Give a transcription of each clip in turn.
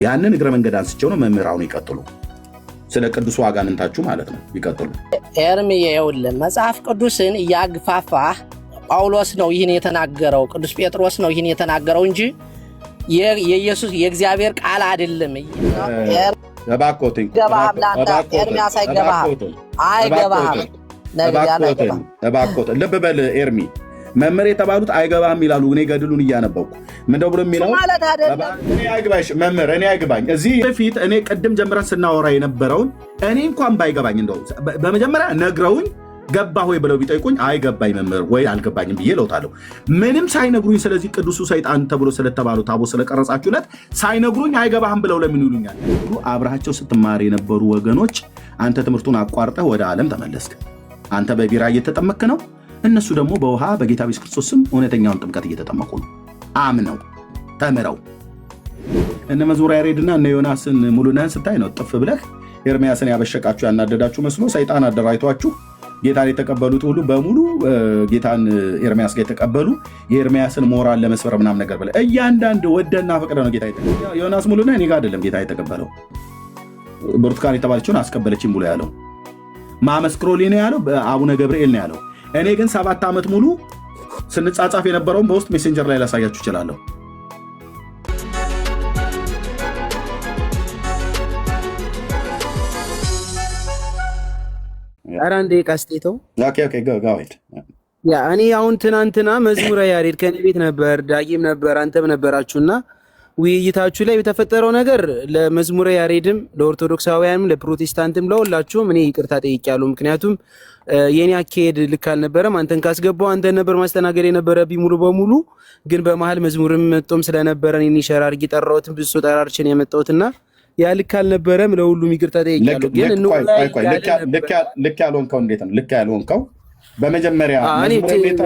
ያንን እግረ መንገድ አንስቸው ነው መምህራኑ ይቀጥሉ። ስለ ቅዱሱ አጋንንታችሁ ማለት ነው ይቀጥሉ። ኤርምዬ ይኸውልህ መጽሐፍ ቅዱስን እያግፋፋህ ጳውሎስ ነው ይህን የተናገረው፣ ቅዱስ ጴጥሮስ ነው ይህን የተናገረው እንጂ የኢየሱስ የእግዚአብሔር ቃል አይደለም። እባክዎትን ኤርሚያስ አይገባህም። እባክዎትን ልብ በል ኤርሚ። መምህር የተባሉት አይገባም ይላሉ። እኔ ገድሉን እያነበብኩ ምንድነው ብሎ የሚለው እኔ አይግባሽ መምህር፣ እኔ አይግባኝ። እዚህ በፊት እኔ ቅድም ጀምረን ስናወራ የነበረውን እኔ እንኳን ባይገባኝ እንደው በመጀመሪያ ነግረውኝ ገባ ሆይ ብለው ቢጠይቁኝ አይገባኝ መምህር ወይ አልገባኝም ብዬ ለውጣለሁ። ምንም ሳይነግሩኝ ስለዚህ ቅዱሱ ሰይጣን ተብሎ ስለተባሉ ታቦ ስለቀረጻችሁለት ሳይነግሩኝ አይገባህም ብለው ለምን ይሉኛል? አብረሃቸው ስትማር የነበሩ ወገኖች አንተ ትምህርቱን አቋርጠህ ወደ ዓለም ተመለስክ። አንተ በቢራ እየተጠመክ ነው፣ እነሱ ደግሞ በውሃ በጌታ ኢየሱስ ክርስቶስ ስም እውነተኛውን ጥምቀት እየተጠመቁ ነው። አምነው ተምረው እነ መዝሙረ ያሬድና እነ ዮናስን ሙሉነህን ስታይ ነው ጥፍ ብለህ ኤርሚያስን ያበሸቃችሁ ያናደዳችሁ መስሎ ሰይጣን አደራጅቷችሁ ጌታን የተቀበሉት ሁሉ በሙሉ ጌታን ኤርሚያስ ጋር የተቀበሉ የኤርሚያስን ሞራል ለመስበር ምናምን ነገር ብለህ እያንዳንድ ወደና ፈቅደ ነው ጌታ የተቀበለው። ዮናስ ሙሉነህ እኔ ጋር አይደለም ጌታ የተቀበለው፣ ብርቱካን የተባለችውን አስቀበለችኝ ብሎ ያለው ማመስክሮሊ ነው ያለው፣ አቡነ ገብርኤል ነው ያለው። እኔ ግን 7 ዓመት ሙሉ ስንጻጻፍ የነበረውን በውስጥ ሜሴንጀር ላይ ላሳያችሁ እችላለሁ። አራንዴ ካስቴተው ያ እኔ አሁን ትናንትና መዝሙረ ያሬድ ከኔ ቤት ነበር፣ ዳጊም ነበር፣ አንተም ነበራችሁና ውይይታችሁ ላይ የተፈጠረው ነገር ለመዝሙረ ያሬድም ለኦርቶዶክሳውያንም ለፕሮቴስታንትም ለሁላችሁም እኔ ይቅርታ ጠይቄያለሁ። ምክንያቱም የኔ አካሄድ ልክ አልነበረም። አንተን ካስገባው አንተን ነበር ማስተናገድ የነበረብኝ ሙሉ በሙሉ። ግን በመሃል መዝሙርም መጥቶም ስለነበረ እኔ ሸራር እየጠራሁትን ብዙ ሰው ጠራርችን የመጣሁትና ያ ልክ አልነበረም። ለሁሉም ይቅርታ ጠይቄያለሁ። ግን ልክ ያልሆንከው እንዴት ነው ልክ ያልሆንከው? በመጀመሪያ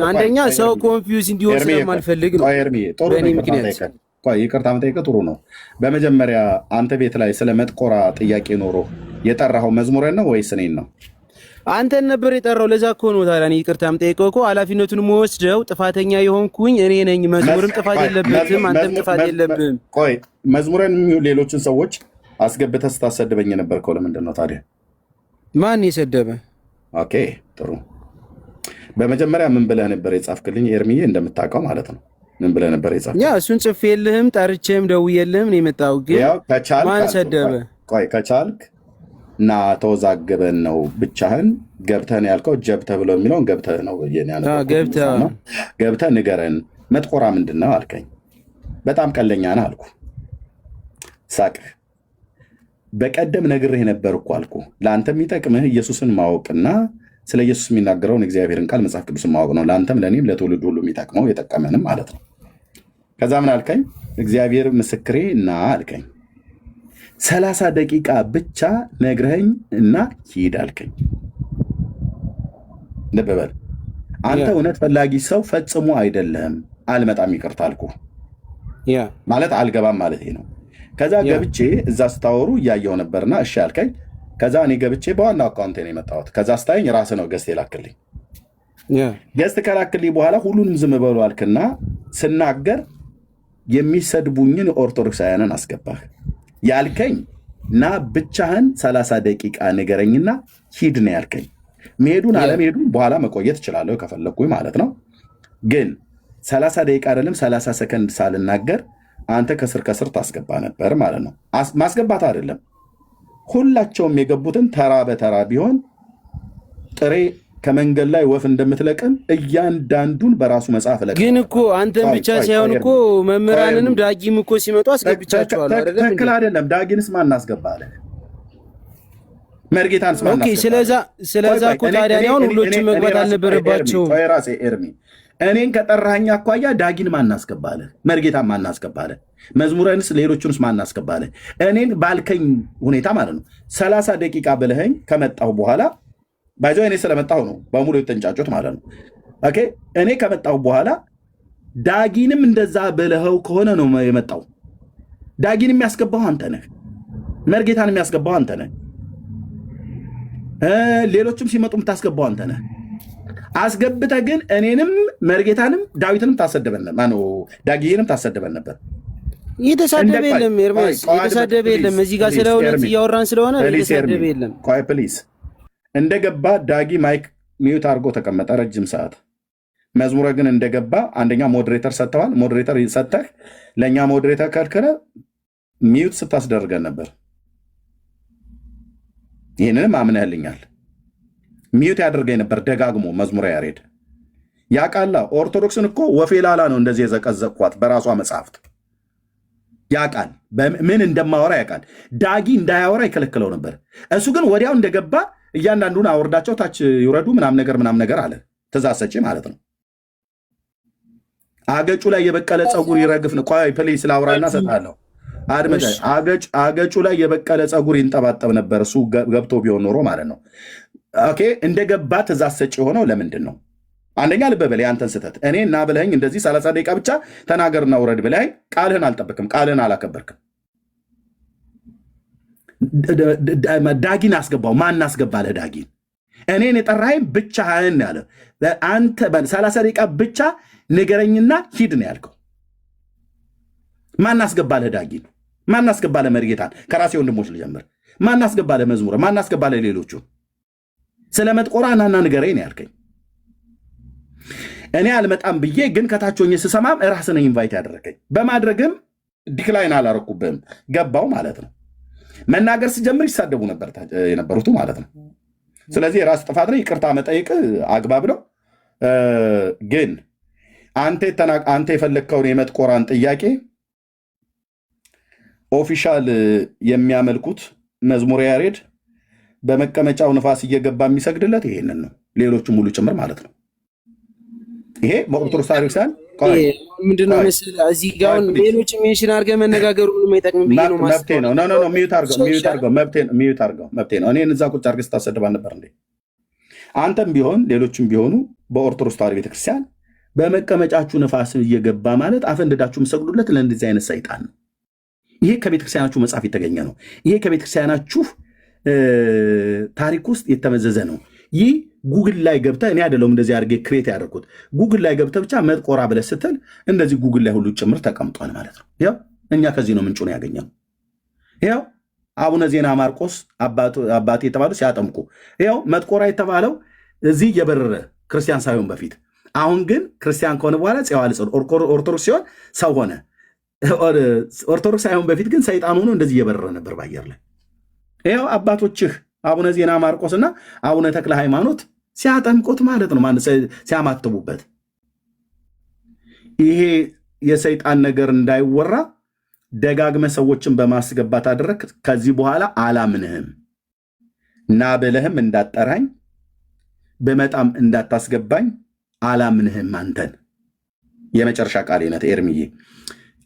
አንደኛ ሰው ኮንፊውዝ እንዲሆን ስለማልፈልግ ነው። በእኔ ምክንያት ይቅርታ መጠየቅ ጥሩ ነው። በመጀመሪያ አንተ ቤት ላይ ስለ መጥቆራ ጥያቄ ኖሮ የጠራኸው መዝሙርን ነው ወይስ እኔን ነው? አንተን ነበር የጠራው። ለዛ እኮ ነው ታዲያ እኔ ይቅርታ የምጠይቀው እኮ። ኃላፊነቱን የምወስደው ጥፋተኛ የሆንኩኝ እኔ ነኝ። መዝሙርም ጥፋት የለበትም፣ አንተም ጥፋት የለብህም። ቆይ መዝሙርን ሌሎችን ሰዎች አስገብተህ ስታሰድበኝ የነበርከው ለምንድን ነው ታዲያ? ማን የሰደበ? ኦኬ ጥሩ። በመጀመሪያ ምን ብለህ ነበር የጻፍክልኝ ኤርሚዬ? እንደምታውቀው ማለት ነው ምን ብለህ ነበር የጻፍክልኝ? ያ እሱን ጽፌልህም ጠርቼም ደውዬልህም ነው የመጣው። ግን ማን ሰደበ? ቆይ ከቻልክ እና ተወዛግበን ነው ብቻህን ገብተህ ነው ያልከው። ጀብተህ ብሎ የሚለውን ገብተህ ነው ገብተህ ንገረን። መጥቆራ ምንድን ነው አልከኝ። በጣም ቀለኛ ነህ አልኩ። ሳቅህ። በቀደም ነግሬህ ነበር እኮ አልኩ። ለአንተ የሚጠቅምህ ኢየሱስን ማወቅና ስለ ኢየሱስ የሚናገረውን እግዚአብሔርን ቃል መጽሐፍ ቅዱስን ማወቅ ነው። ለአንተም ለእኔም ለትውልድ ሁሉ የሚጠቅመው የጠቀመንም ማለት ነው። ከዛ ምን አልከኝ? እግዚአብሔር ምስክሬ እና አልከኝ። 30 ደቂቃ ብቻ ነግረኸኝ እና ሂድ አልከኝ። ልብ በል አንተ እውነት ፈላጊ ሰው ፈጽሞ አይደለም። አልመጣም ይቅርታ አልኩ ማለት አልገባም ማለት ነው። ከዛ ገብቼ እዛ ስታወሩ እያየው ነበርና እሺ አልከኝ። ከዛ እኔ ገብቼ በዋናው አካውንቴ ነው የመጣሁት። ከዛ ስታየኝ ራስህ ነው ገዝት የላክልኝ። ገዝት ከላክልኝ በኋላ ሁሉንም ዝም በሉ አልክና ስናገር የሚሰድቡኝን ኦርቶዶክሳውያንን አስገባህ። ያልከኝ እና ብቻህን 30 ደቂቃ ንገረኝና ሂድ ነው ያልከኝ። መሄዱን አለመሄዱን በኋላ መቆየት እችላለሁ ከፈለግኩኝ ማለት ነው። ግን 30 ደቂቃ አይደለም 30 ሰከንድ ሳልናገር አንተ ከስር ከስር ታስገባ ነበር ማለት ነው። ማስገባት አይደለም ሁላቸውም የገቡትን ተራ በተራ ቢሆን ጥሬ ከመንገድ ላይ ወፍ እንደምትለቅም እያንዳንዱን በራሱ መጽሐፍ ለቀ። ግን እኮ አንተን ብቻ ሳይሆን እኮ መምህራንንም ዳጊም እኮ ሲመጡ አስገብቻቸዋለሁ አይደል? ትክክል አይደለም። ዳጊንስ ማን አስገባለ? መርጌታንስ ማን አስገባለ? ስለዛ እኮ ታዲያ አሁን ሁሎችም መግባት አልነበረባቸውም። ራሴ ኤርሚ እኔን ከጠራኸኝ አኳያ ዳጊን ማን አስገባለ? መርጌታን ማን አስገባለ? መዝሙረንስ ሌሎቹንስ ማን አስገባለ? እኔን ባልከኝ ሁኔታ ማለት ነው 30 ደቂቃ ብለኸኝ ከመጣሁ በኋላ ባይዞ እኔ ስለመጣሁ ነው በሙሉ የተንጫጩት ማለት ነው። ኦኬ እኔ ከመጣሁ በኋላ ዳጊንም እንደዛ ብለኸው ከሆነ ነው የመጣው። ዳጊን የሚያስገባው አንተ ነህ፣ መርጌታን የሚያስገባው አንተ ነህ፣ ሌሎችም ሲመጡ የምታስገባው አንተ ነህ። አስገብተህ ግን እኔንም መርጌታንም ዳዊትንም ታሰደበን ማነው ዳጊንም ታሰደበን ነበር። የተሳደበ የለም ኤርሚያስ፣ የተሳደበ የለም። እዚህ ጋር ስለ እውነት እያወራን ስለሆነ የተሳደበ የለም። ቆይ ፕሊዝ። እንደገባ ዳጊ ማይክ ሚዩት አድርጎ ተቀመጠ ረጅም ሰዓት። መዝሙረ ግን እንደገባ አንደኛ ሞዴሬተር ሰጥተዋል። ሞዴሬተር ሰጥተህ ለእኛ ሞዴሬተር ከልክለ ሚዩት ስታስደርገን ነበር። ይህንንም አምነህልኛል። ሚዩት ያደርገኝ ነበር ደጋግሞ መዝሙረ ያሬድ ያቃላ። ኦርቶዶክስን እኮ ወፌላላ ነው እንደዚህ የዘቀዘቅኳት በራሷ መጽሐፍት። ያቃል ምን እንደማወራ ያቃል። ዳጊ እንዳያወራ ይከለክለው ነበር። እሱ ግን ወዲያው እንደገባ እያንዳንዱን አወርዳቸው ታች ይውረዱ ምናምን ነገር አለ። ትእዛዝ ሰጪ ማለት ነው። አገጩ ላይ የበቀለ ፀጉር ይረግፍ ነው። ቆይ ፕሊስ ላውራና ሰጣለሁ። አድምጠ አገጩ ላይ የበቀለ ፀጉር ይንጠባጠብ ነበር እሱ ገብቶ ቢሆን ኖሮ ማለት ነው። ኦኬ እንደገባ ትእዛዝ ሰጪ የሆነው ለምንድን ነው? አንደኛ ልብ በለኝ አንተን ስህተት እኔ እና ብለኸኝ እንደዚህ 30 ደቂቃ ብቻ ተናገርና ውረድ ብለኸኝ ቃልህን አልጠበቅም፣ ቃልህን አላከበርክም። ዳጊን አስገባው። ማን አስገባለህ ዳጊን? እኔን የጠራኸኝ ብቻህን ያለ አንተ 30 ደቂቃ ብቻ ንገረኝና ሂድ ነው ያልከው። ማን አስገባለህ ዳጊን? ማን አስገባለህ መርጌታን? ከራሴ ወንድሞች ልጀምር። ማን አስገባለህ መዝሙረ? ማን አስገባለህ ሌሎቹ? ስለ መጥቆራ ናና ንገረኝ ነው ያልከኝ። እኔ አልመጣም ብዬ ግን ከታቾኝ ስሰማም ራስን ኢንቫይት ያደረገኝ በማድረግም ዲክላይን አላረኩብህም። ገባው ማለት ነው። መናገር ስጀምር ይሳደቡ ነበር የነበሩት ማለት ነው። ስለዚህ የራስ ጥፋት ነው። ይቅርታ መጠየቅ አግባብ ነው። ግን አንተ የፈለግከውን የመጥቆራን ጥያቄ ኦፊሻል የሚያመልኩት መዝሙረ ያሬድ በመቀመጫው ንፋስ እየገባ የሚሰግድለት ይሄንን ነው። ሌሎቹም ሙሉ ጭምር ማለት ነው። ይሄ በኦርቶዶክስ ታሪክሳን ምንድነው መሰለህ እዚህ ጋር ሌሎች ሜንሽን አድርገህ መነጋገሩ የማይጠቅም ብዬ ነው ማለት መብቴ ነው። ኖ ሚዩት አድርገው መብቴ ነው። እኔን እዛ ቁጭ አድርገህ ስታሰድባል ነበር እንዴ? አንተም ቢሆን ሌሎችም ቢሆኑ በኦርቶዶክስ ተዋሕዶ ቤተክርስቲያን በመቀመጫችሁ ንፋስ እየገባ ማለት አፈንድዳችሁ የምትሰግዱለት ለእንደዚህ አይነት ሰይጣን ነው። ይሄ ከቤተክርስቲያናችሁ መጽሐፍ የተገኘ ነው። ይሄ ከቤተክርስቲያናችሁ ታሪክ ውስጥ የተመዘዘ ነው። ይህ ጉግል ላይ ገብተህ እኔ አይደለሁም እንደዚህ አድርጌ ክሬት ያደርኩት። ጉግል ላይ ገብተህ ብቻ መጥቆራ ብለህ ስትል እንደዚህ ጉግል ላይ ሁሉ ጭምር ተቀምጧል ማለት ነው። ያው እኛ ከዚህ ነው ምንጩን ያገኘው። ያው አቡነ ዜና ማርቆስ አባቴ የተባሉ ሲያጠምቁ ያው መጥቆራ የተባለው እዚህ እየበረረ ክርስቲያን ሳይሆን በፊት፣ አሁን ግን ክርስቲያን ከሆነ በኋላ ጽዋል ኦርቶዶክስ ሲሆን ሰው ሆነ። ኦርቶዶክስ ሳይሆን በፊት ግን ሰይጣን ሆኖ እንደዚህ እየበረረ ነበር በአየር ላይ። ያው አባቶችህ አቡነ ዜና ማርቆስና አቡነ ተክለ ሃይማኖት ሲያጠምቁት ማለት ነው፣ ሲያማትቡበት። ይሄ የሰይጣን ነገር እንዳይወራ ደጋግመ ሰዎችን በማስገባት አደረግ። ከዚህ በኋላ አላምንህም እና ብለህም እንዳጠራኝ በመጣም እንዳታስገባኝ አላምንህም። አንተን የመጨረሻ ቃሌነት ኤርሚዬ፣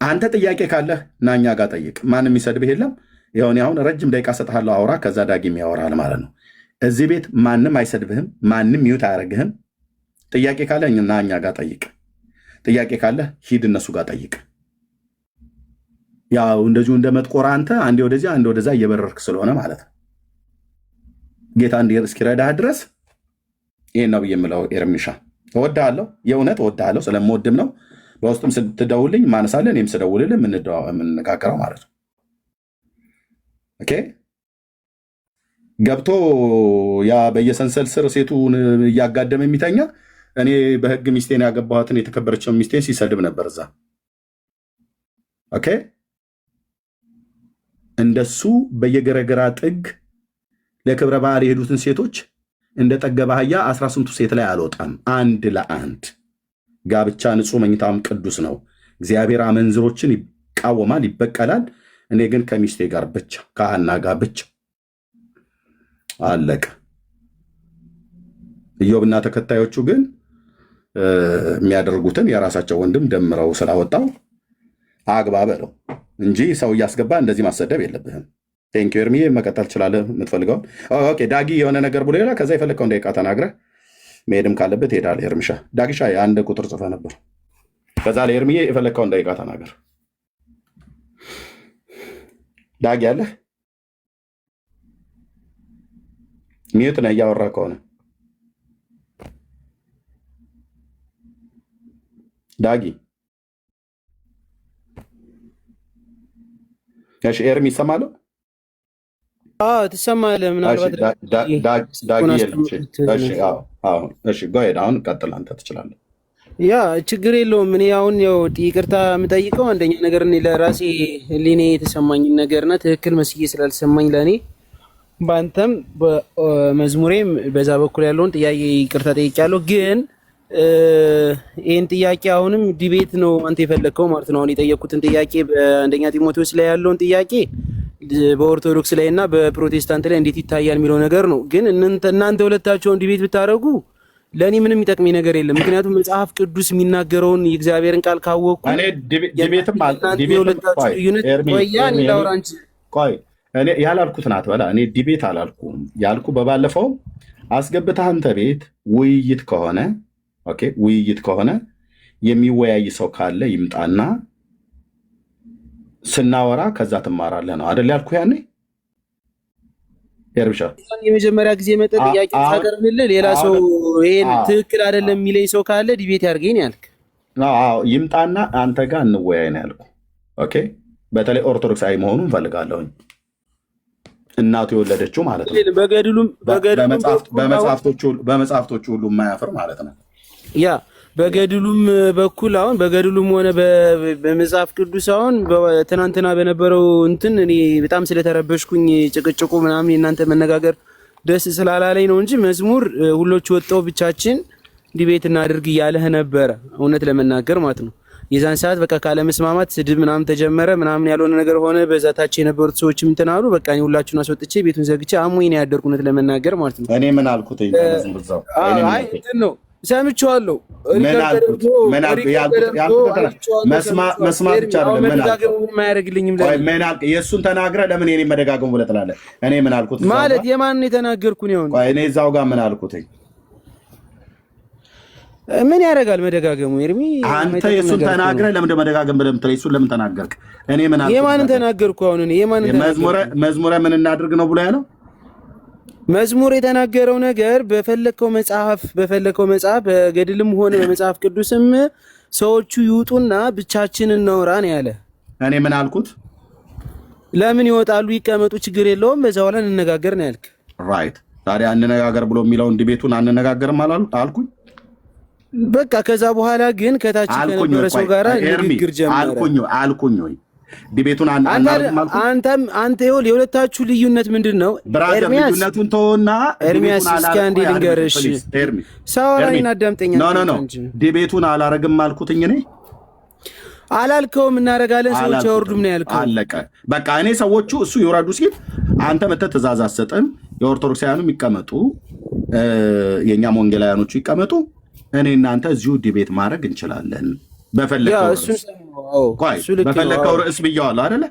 አንተ ጥያቄ ካለህ ናኛ ጋር ጠይቅ። ማንም ይሰድብህ የለም። ይሁን አሁን ረጅም ደቂቃ ሰጥሃለሁ፣ አውራ። ከዛ ዳጊም ያወራል ማለት ነው። እዚህ ቤት ማንም አይሰድብህም፣ ማንም ሚውት አያደርግህም። ጥያቄ ካለ ናኛ ጋር ጠይቅ። ጥያቄ ካለ ሂድ እነሱ ጋር ጠይቅ። ያው እንደዚሁ እንደ መጥቆራ አንተ አንዴ ወደዚያ አንዴ ወደዛ እየበረርክ ስለሆነ ማለት ነው። ጌታ እስኪረዳህ ድረስ ይሄን ነው ብዬ የምለው። ኤርሚሻ እወድሃለሁ፣ የእውነት እወድሃለሁ። ስለምወድም ነው። በውስጥም ስትደውልኝ ማነሳለን፣ እኔም ስደውልልህ የምንነጋገረው ማለት ነው። ኦኬ ገብቶ ያ በየሰንሰል ስር ሴቱን እያጋደመ የሚተኛ እኔ በህግ ሚስቴን ያገባኋትን የተከበረችውን ሚስቴን ሲሰድብ ነበር እዛ። ኦኬ እንደሱ በየገረገራ ጥግ ለክብረ በዓል የሄዱትን ሴቶች እንደ ጠገበ አህያ 18ቱ ሴት ላይ አልወጣም። አንድ ለአንድ ጋብቻ ንጹህ መኝታም ቅዱስ ነው። እግዚአብሔር አመንዝሮችን ይቃወማል፣ ይበቀላል። እኔ ግን ከሚስቴ ጋር ብቻ ከሐና ጋር ብቻ አለቀ። ኢዮብና ተከታዮቹ ግን የሚያደርጉትን የራሳቸው ወንድም ደምረው ስላወጣው አግባበ ነው እንጂ ሰው እያስገባ እንደዚህ ማሰደብ የለብህም። ቴንኪው ኤርሚዬ፣ መቀጠል ትችላለህ የምትፈልገውን። ኦኬ ዳጊ የሆነ ነገር ብሎ ሌላ ከዛ የፈለግከውን ደቂቃ ተናግረህ መሄድም ካለበት ሄዳለህ። ኤርሚሻ ዳጊሻ አንድ ቁጥር ጽፈ ነበር። ከዛ ላይ ኤርሚዬ የፈለግከውን ደቂቃ ተናገር። ዳጊ ያለህ ሚዩት ነህ እያወራ ከሆነ ዳጊ እሺ ኤርሚ ይሰማል? ትሰማለህ? ምናልባት ዳጊ የለም። እሺ ጎሄድ አሁን ቀጥል፣ አንተ ትችላለህ። ያ ችግር የለውም። እኔ አሁን ያው ይቅርታ የምጠይቀው አንደኛ ነገር እኔ ለራሴ ህሊኔ የተሰማኝን ነገርና ትክክል መስዬ ስላልሰማኝ ለእኔ በአንተም በመዝሙሬም በዛ በኩል ያለውን ጥያቄ ይቅርታ ጠይቄያለሁ። ግን ይህን ጥያቄ አሁንም ዲቤት ነው አንተ የፈለግከው ማለት ነው። አሁን የጠየቅኩትን ጥያቄ በአንደኛ ጢሞቴዎስ ላይ ያለውን ጥያቄ በኦርቶዶክስ ላይ እና በፕሮቴስታንት ላይ እንዴት ይታያል የሚለው ነገር ነው። ግን እናንተ ሁለታቸውን ዲቤት ብታደርጉ ለእኔ ምንም የሚጠቅመኝ ነገር የለም። ምክንያቱም መጽሐፍ ቅዱስ የሚናገረውን የእግዚአብሔርን ቃል ካወቅኩ እኔ ያላልኩት ናት በላ እኔ ዲቤት አላልኩም ያልኩ በባለፈው አስገብተህ አንተ ቤት ውይይት ከሆነ ኦኬ፣ ውይይት ከሆነ የሚወያይ ሰው ካለ ይምጣና ስናወራ ከዛ ትማራለህ ነው አይደል ያልኩህ ያኔ ኤርብሻ የመጀመሪያ ጊዜ መጠ ጥያቄ ሳቀርብልህ ሌላ ሰው ይሄን ትክክል አይደለም የሚለኝ ሰው ካለ ዲቤት ያድርገኝ ያልክ። አዎ ይምጣና አንተ ጋር እንወያይ ነው ያልኩህ። ኦኬ በተለይ ኦርቶዶክሳዊ መሆኑን እንፈልጋለሁኝ። እናቱ የወለደችው ማለት ነው። በመጽሐፍቶቹ ሁሉ የማያፍር ማለት ነው። ያ በገድሉም በኩል አሁን በገድሉም ሆነ በመጽሐፍ ቅዱስ አሁን ትናንትና በነበረው እንትን እኔ በጣም ስለተረበሽኩኝ ጭቅጭቁ ምናምን የእናንተ መነጋገር ደስ ስላላለኝ ነው እንጂ መዝሙር ሁሎች ወጣው ብቻችን ዲቤት እናድርግ እያለህ ነበረ፣ እውነት ለመናገር ማለት ነው። የዛን ሰዓት በቃ ካለ መስማማት ስድብ ምናምን ተጀመረ፣ ምናምን ያልሆነ ነገር ሆነ። በዛታች የነበሩት ሰዎች እንትን አሉ። በቃ እኔ ሁላችሁን አስወጥቼ ቤቱን ዘግቼ አሞኝ ነው ያደርኩ፣ እውነት ለመናገር ማለት ነው። እኔ ምን አልኩት? አይ እንትን ነው ሰምቼዋለሁ። መስማት ብቻ አይደለም ምን አያደርግልኝም። የእሱን ተናግረህ ለምን የኔ መደጋገሙ ብለህ ትላለህ? እኔ ምን አልኩት? ማለት የማንን የተናገርኩ ነው? እኔ እዛው ጋር ምን አልኩትኝ? ምን ያደርጋል መደጋገሙ? ኤርሚ አንተ የሱን ተናግረህ ለምን መደጋገም ብለህ የምትለኝ? እሱን ለምን ተናገርክ? እኔ ምን አልኩት? የማንን ተናገርኩ? አሁን እኔ የማንን መዝሙረ ምን እናድርግ ነው ብሎ ያለው? መዝሙር የተናገረው ነገር በፈለከው መጽሐፍ በገድልም ሆነ በመጽሐፍ ቅዱስም ሰዎቹ ይውጡና ብቻችንን እናውራ ነው ያለ። እኔ ምን አልኩት? ለምን ይወጣሉ? ይቀመጡ፣ ችግር የለውም፣ በዛው ላይ እንነጋገር ነው ያልክ። ራይት። ታዲያ እንነጋገር ብሎ የሚለውን ዲቤቱን አንነጋገርም አልኩኝ። በቃ ከዛ በኋላ ግን ከታች ከነበረ ሰው ጋር ንግግር ጀመረ። አልኩኝ ወይ ዲቤቱን አንተ ይኸውልህ የሁለታችሁ ልዩነት ምንድን ነው? ልዩነቱን ተወውና ኤርሚያስ እስኪ አንዴ ልንገርሽ። ሳወራኝን አዳምጠኛ። ኖ ዲቤቱን አላረግም አልኩትኝ። እኔ አላልከውም እናረጋለን ሰዎች አይወርዱም ነው ያልከው። አለቀ በቃ። እኔ ሰዎቹ እሱ ይወረዱ ሲል አንተ መተህ ትእዛዝ አትሰጥም። የኦርቶዶክሳውያኑም ይቀመጡ፣ የእኛም ወንጌላውያኖቹ ይቀመጡ፣ እኔ እናንተ እዚሁ ዲቤት ማድረግ እንችላለን። በፈለከው ርዕስ ብየዋለሁ አይደለ?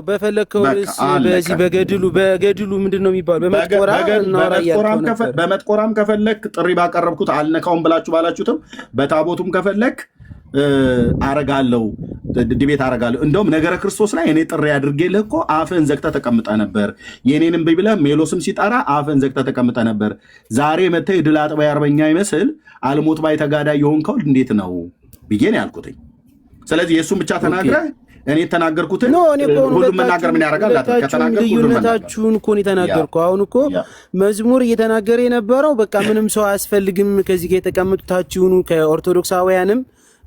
በፈለከው ርዕስ በዚህ በገድሉ ምንድን ነው የሚባለው? በመጥቆራም ከፈለክ ጥሪ ባቀረብኩት አልነካውም ብላችሁ ባላችሁትም በታቦቱም ከፈለክ አረጋለሁ፣ ዲቤት አረጋለሁ። እንደውም ነገረ ክርስቶስ ላይ እኔ ጥሪ አድርጌልህ እኮ አፍህን ዘግተህ ተቀምጠህ ነበር። የኔንም ብለህ ሜሎስም ሲጠራ አፍህን ዘግተህ ተቀምጠህ ነበር። ዛሬ መተህ ድል አጥባይ አርበኛ ይመስል አልሞት ባይ ተጋዳይ የሆንከው እንዴት ነው ብዬ ነው ያልኩትኝ። ስለዚህ የእሱን ብቻ ተናግረህ እኔ የተናገርኩትን ሁሉም መናገር ምን ያደርጋል? ልዩነታችሁን እኮ ነው የተናገርኩ። አሁን እኮ መዝሙር እየተናገረ የነበረው በቃ ምንም ሰው አያስፈልግም፣ ከዚህ ጋር የተቀመጡ ታችሁኑ ከኦርቶዶክሳውያንም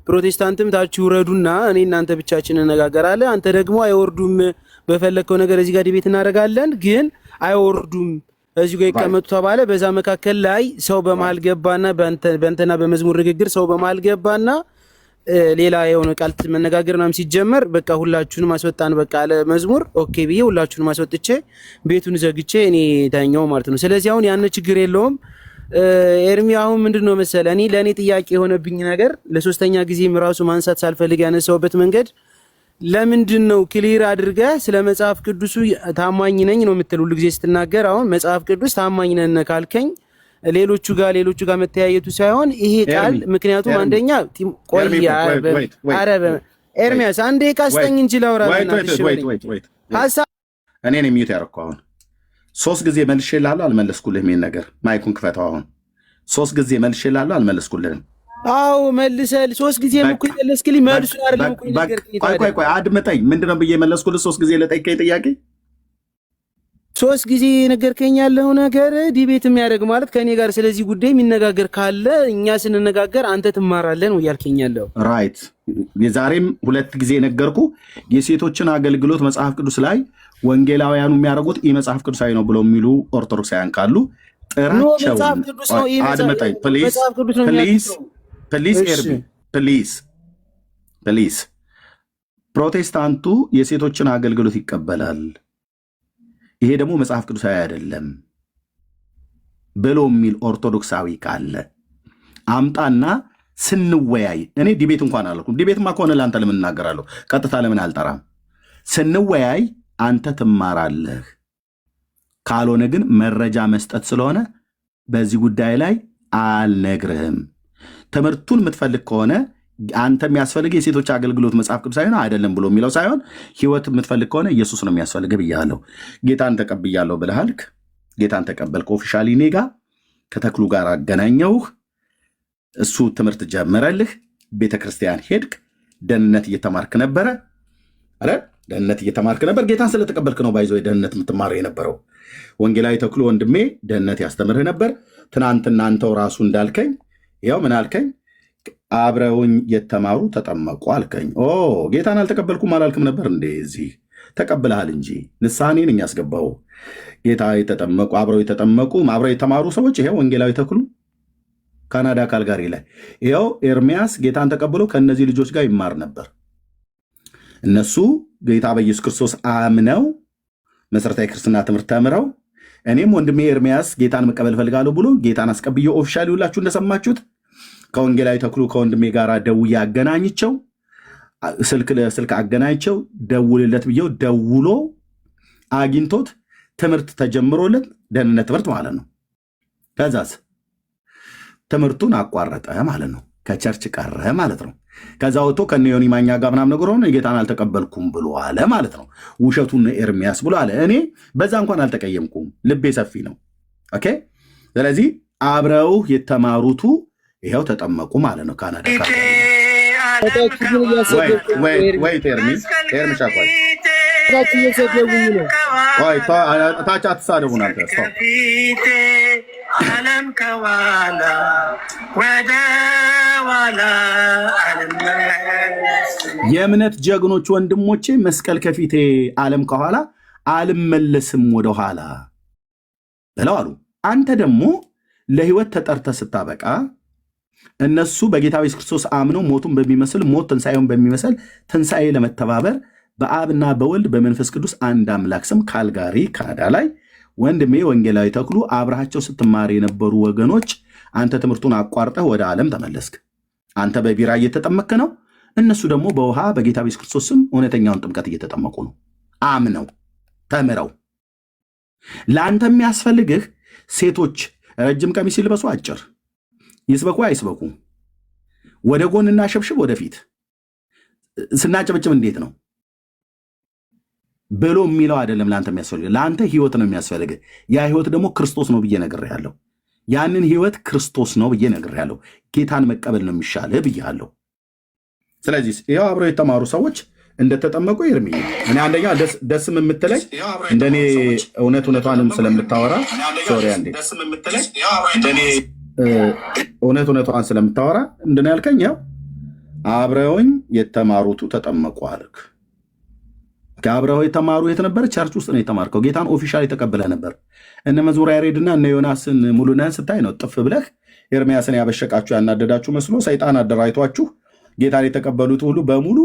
ፕሮቴስታንትም ታችሁ ውረዱና እኔ እናንተ ብቻችን እንነጋገራለን። አንተ ደግሞ አይወርዱም፣ በፈለከው ነገር እዚህ ጋር ዲቤት እናደርጋለን፣ ግን አይወርዱም እዚህ ጋር ይቀመጡ ተባለ። በዛ መካከል ላይ ሰው በመሃል ገባና በእንተና በመዝሙር ንግግር ሰው በመሃል ገባና ሌላ የሆነ ቃል መነጋገር ምናምን ሲጀመር በቃ ሁላችሁንም አስወጣን። በቃ አለ መዝሙር ኦኬ ብዬ ሁላችሁንም አስወጥቼ ቤቱን ዘግቼ እኔ ታኛው ማለት ነው። ስለዚህ አሁን ያን ችግር የለውም። ኤርሚ አሁን ምንድነው መሰለህ እኔ ለእኔ ጥያቄ የሆነብኝ ነገር ለሶስተኛ ጊዜም ራሱ ማንሳት ሳልፈልግ ያነሳውበት መንገድ ለምንድን ነው ክሊር አድርገህ ስለ መጽሐፍ ቅዱሱ ታማኝ ነኝ ነው የምትል ሁሉ ጊዜ ስትናገር። አሁን መጽሐፍ ቅዱስ ታማኝ ነን ካልከኝ ሌሎቹ ጋር መተያየቱ ሳይሆን ይሄ ቃል ምክንያቱም አንደኛ ቆያ አረበ ኤርሚያስ አንዴ ካስተኝ እንጂ ላውራና ሐሳብ እኔ ነኝ ሚዩት ያደረኩት። አሁን 3 ጊዜ መልሼልሃለሁ፣ አልመለስኩልህም። ይሄን ነገር ማይኩን ክፈተው። አሁን 3 ጊዜ መልሼልሃለሁ፣ አልመለስኩልህም። አዎ መልሰል 3 ጊዜ እኮ የመለስክልኝ መልሱን አይደለም እኮ ነገርከኝ። ቆይ አድምጠኝ። ምንድነው ብዬ መለስኩልህ? 3 ጊዜ ለጠይቀኝ ጥያቄ 3 ጊዜ ነገርከኝ። ያለው ነገር ዲቤት የሚያደርግ ማለት ከኔ ጋር ስለዚህ ጉዳይ የሚነጋገር ካለ እኛ ስንነጋገር አንተ ትማራለህ ነው እያልከኝ ያለው። ራይት። የዛሬም 2 ጊዜ ነገርኩ። የሴቶችን አገልግሎት መጽሐፍ ቅዱስ ላይ ወንጌላውያኑ የሚያደርጉት ኢ መጽሐፍ ቅዱሳዊ ነው ብለው የሚሉ ኦርቶዶክሳውያን ካሉ ጥራቸው። አድምጠኝ ፕሊዝ ኤርሚ ፕሊዝ። ፕሮቴስታንቱ የሴቶችን አገልግሎት ይቀበላል፣ ይሄ ደግሞ መጽሐፍ ቅዱሳዊ አይደለም ብሎ የሚል ኦርቶዶክሳዊ ካለ አምጣና ስንወያይ። እኔ ዲቤት እንኳን አላልኩም። ዲቤትማ ከሆነ ለአንተ ለምን እናገራለሁ? ቀጥታ ለምን አልጠራም? ስንወያይ አንተ ትማራለህ። ካልሆነ ግን መረጃ መስጠት ስለሆነ በዚህ ጉዳይ ላይ አልነግርህም። ትምህርቱን የምትፈልግ ከሆነ አንተ የሚያስፈልግ የሴቶች አገልግሎት መጽሐፍ ቅዱሳዊ ነው አይደለም ብሎ የሚለው ሳይሆን ህይወት የምትፈልግ ከሆነ ኢየሱስ ነው የሚያስፈልግ ብያለሁ። ጌታን ተቀብያለሁ ብለሃልክ፣ ጌታን ተቀበልክ። ኦፊሻሊ እኔ ጋር ከተክሉ ጋር አገናኘውህ፣ እሱ ትምህርት ጀመረልህ፣ ቤተክርስቲያን ሄድክ፣ ደህንነት እየተማርክ ነበረ አረ ደህንነት እየተማርክ ነበር። ጌታን ስለተቀበልክ ነው ባይዞ ደህንነት የምትማር የነበረው። ወንጌላዊ ተክሉ ወንድሜ ደህንነት ያስተምርህ ነበር። ትናንትና አንተው ራሱ እንዳልከኝ ያው ምን አልከኝ? አብረውኝ የተማሩ ተጠመቁ አልከኝ። ጌታን አልተቀበልኩም አላልክም ነበር እንዴ? እዚህ ተቀብልሃል እንጂ ንስሐ እኔ ነኝ ያስገባው። ጌታ የተጠመቁ አብረው የተጠመቁ አብረው የተማሩ ሰዎች ይሄው ወንጌላዊ ተክሉ ካናዳ ካልጋሪ ላይ ይኸው ኤርሚያስ ጌታን ተቀብሎ ከእነዚህ ልጆች ጋር ይማር ነበር። እነሱ ጌታ በኢየሱስ ክርስቶስ አምነው መሰረታዊ ክርስትና ትምህርት ተምረው እኔም ወንድሜ ኤርሚያስ ጌታን መቀበል ፈልጋለሁ ብሎ ጌታን አስቀብዮ ኦፊሻሊ ሁላችሁ እንደሰማችሁት ከወንጌላዊ ተክሉ ከወንድሜ ጋር ደውዬ አገናኝቸው፣ ስልክ ለስልክ አገናኝቸው፣ ደውልለት ብዬው ደውሎ አግኝቶት ትምህርት ተጀምሮለት ደህንነት ትምህርት ማለት ነው። ከዛስ ትምህርቱን አቋረጠ ማለት ነው። ከቸርች ቀረ ማለት ነው። ከዛ ወጥቶ ከነ ዮኒ ማኛ ጋር ምናምን ነገር ሆነ ጌታን አልተቀበልኩም ብሎ አለ ማለት ነው። ውሸቱን ኤርሚያስ ብሎ አለ። እኔ በዛ እንኳን አልተቀየምኩም፣ ልቤ ሰፊ ነው። ኦኬ። ስለዚህ አብረው የተማሩቱ ይኸው ተጠመቁ ማለት ነው። ካናዳ ታች አትሳደቡ ናንተ ዓለም ከኋላ ወደ ኋላ የእምነት ጀግኖች ወንድሞቼ መስቀል ከፊቴ ዓለም ከኋላ አልመለስም ወደኋላ ብለው አሉ። አንተ ደግሞ ለህይወት ተጠርተ ስታበቃ እነሱ በጌታ ኢየሱስ ክርስቶስ አምነው ሞቱን በሚመስል ሞት ትንሣኤውን በሚመስል ትንሣኤ ለመተባበር በአብና በወልድ በመንፈስ ቅዱስ አንድ አምላክ ስም ካልጋሪ ካናዳ ላይ ወንድሜ ወንጌላዊ ተክሉ አብረሃቸው ስትማር የነበሩ ወገኖች አንተ ትምህርቱን አቋርጠህ ወደ ዓለም ተመለስክ። አንተ በቢራ እየተጠመክ ነው፣ እነሱ ደግሞ በውሃ በጌታ ኢየሱስ ክርስቶስ ስም እውነተኛውን ጥምቀት እየተጠመቁ ነው። አምነው ተምረው። ለአንተ የሚያስፈልግህ ሴቶች ረጅም ቀሚስ ይልበሱ አጭር ይስበኩ አይስበኩ፣ ወደ ጎንና ሸብሽብ ወደፊት ስናጨበጭብ እንዴት ነው ብሎ የሚለው አይደለም። ለአንተ የሚያስፈልግህ ለአንተ ህይወት ነው የሚያስፈልግህ። ያ ህይወት ደግሞ ክርስቶስ ነው ብዬ ነግሬሃለሁ። ያንን ህይወት ክርስቶስ ነው ብዬ ነግሬሃለሁ። ጌታን መቀበል ነው የሚሻልህ ብያለሁ። ስለዚህ ይኸው አብረው የተማሩ ሰዎች እንደተጠመቁ ይርሚ እኔ አንደኛ ደስም የምትለኝ እንደኔ እውነቷንም ስለምታወራ ሶሪ አንዴ እንደኔ እውነቷን ስለምታወራ እንደኔ ያልከኝ ያው አብረውኝ የተማሩቱ ተጠመቁ አልክ። ከአብረው የተማሩ የት ነበር? ቸርች ውስጥ ነው የተማርከው። ጌታን ኦፊሻል የተቀበለ ነበር። እነ መዝሙር ያሬድና እነ ዮናስን ሙሉነህን ስታይ ነው ጥፍ ብለህ ኤርሚያስን ያበሸቃችሁ ያናደዳችሁ መስሎ ሰይጣን አደራይቷችሁ ጌታን የተቀበሉት ሁሉ በሙሉ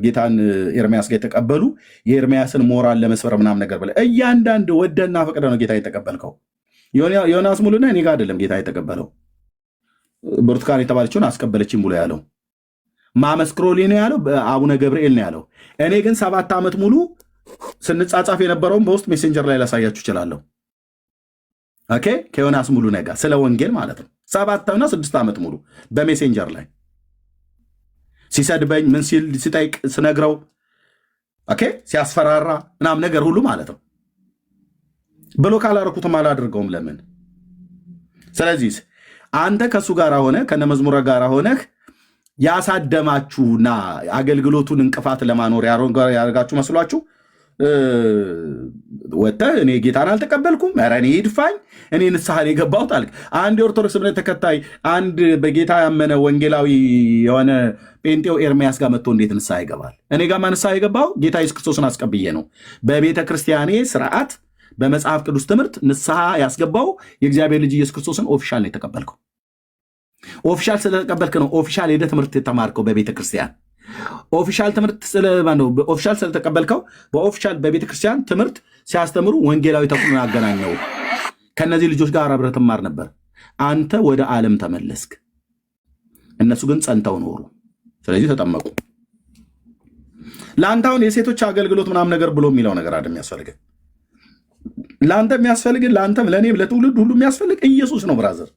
ጌታን ኤርሚያስ ጋር የተቀበሉ የኤርሚያስን ሞራል ለመስበር ምናምን ነገር ብለህ እያንዳንድ ወደና ፈቅደ ነው ጌታ የተቀበልከው። ዮናስ ሙሉነህ እኔ ጋር አይደለም ጌታ የተቀበለው፣ ብርቱካን የተባለችውን አስቀበለችኝ ብሎ ያለው ማመስክሮልኝ ነው ያለው፣ አቡነ ገብርኤል ነው ያለው። እኔ ግን 7 ዓመት ሙሉ ስንጻጻፍ የነበረውን በውስጥ ሜሴንጀር ላይ ላሳያችሁ እችላለሁ። ኦኬ ከዮናስ ሙሉነህ ጋር ስለ ወንጌል ማለት ነው 7 እና 6 ዓመት ሙሉ በሜሴንጀር ላይ ሲሰድበኝ ምን ሲል ሲጠይቅ ስነግረው ኦኬ ሲያስፈራራ ምናምን ነገር ሁሉ ማለት ነው። ብሎ ካላረኩትም አላደርገውም። ለምን? ስለዚህ አንተ ከእሱ ጋር ሆነ ከነመዝሙረ ጋር ሆነህ ያሳደማችሁና አገልግሎቱን እንቅፋት ለማኖር ያደርጋችሁ መስሏችሁ ወጥተህ እኔ ጌታን አልተቀበልኩም፣ ኧረ እኔ ይድፋኝ፣ እኔ ንስሐን የገባሁት አልክ። አንድ የኦርቶዶክስ እምነት ተከታይ አንድ በጌታ ያመነ ወንጌላዊ የሆነ ጴንጤው ኤርሚያስ ጋር መጥቶ እንዴት ንስሐ ይገባል? እኔ ጋማ ንስሐ የገባው ጌታ ኢየሱስ ክርስቶስን አስቀብዬ ነው። በቤተ ክርስቲያኔ ስርዓት በመጽሐፍ ቅዱስ ትምህርት ንስሐ ያስገባው የእግዚአብሔር ልጅ ኢየሱስ ክርስቶስን ኦፊሻል ነው የተቀበልከው። ኦፊሻል ስለተቀበልክ ነው ኦፊሻል ሄደህ ትምህርት የተማርከው በቤተ ክርስቲያን ኦፊሻል ትምህርት ኦፊሻል ስለተቀበልከው በኦፊሻል በቤተ ክርስቲያን ትምህርት ሲያስተምሩ ወንጌላዊ ተኩን አገናኘው። ከነዚህ ልጆች ጋር አብረህ ትማር ነበር። አንተ ወደ ዓለም ተመለስክ፣ እነሱ ግን ጸንተው ኖሩ። ስለዚህ ተጠመቁ። ለአንተ አሁን የሴቶች አገልግሎት ምናምን ነገር ብሎ የሚለው ነገር አይደለም የሚያስፈልግህ። ለአንተ የሚያስፈልግህ ለአንተም ለእኔም ለትውልድ ሁሉ የሚያስፈልግ ኢየሱስ ነው ብራዘር።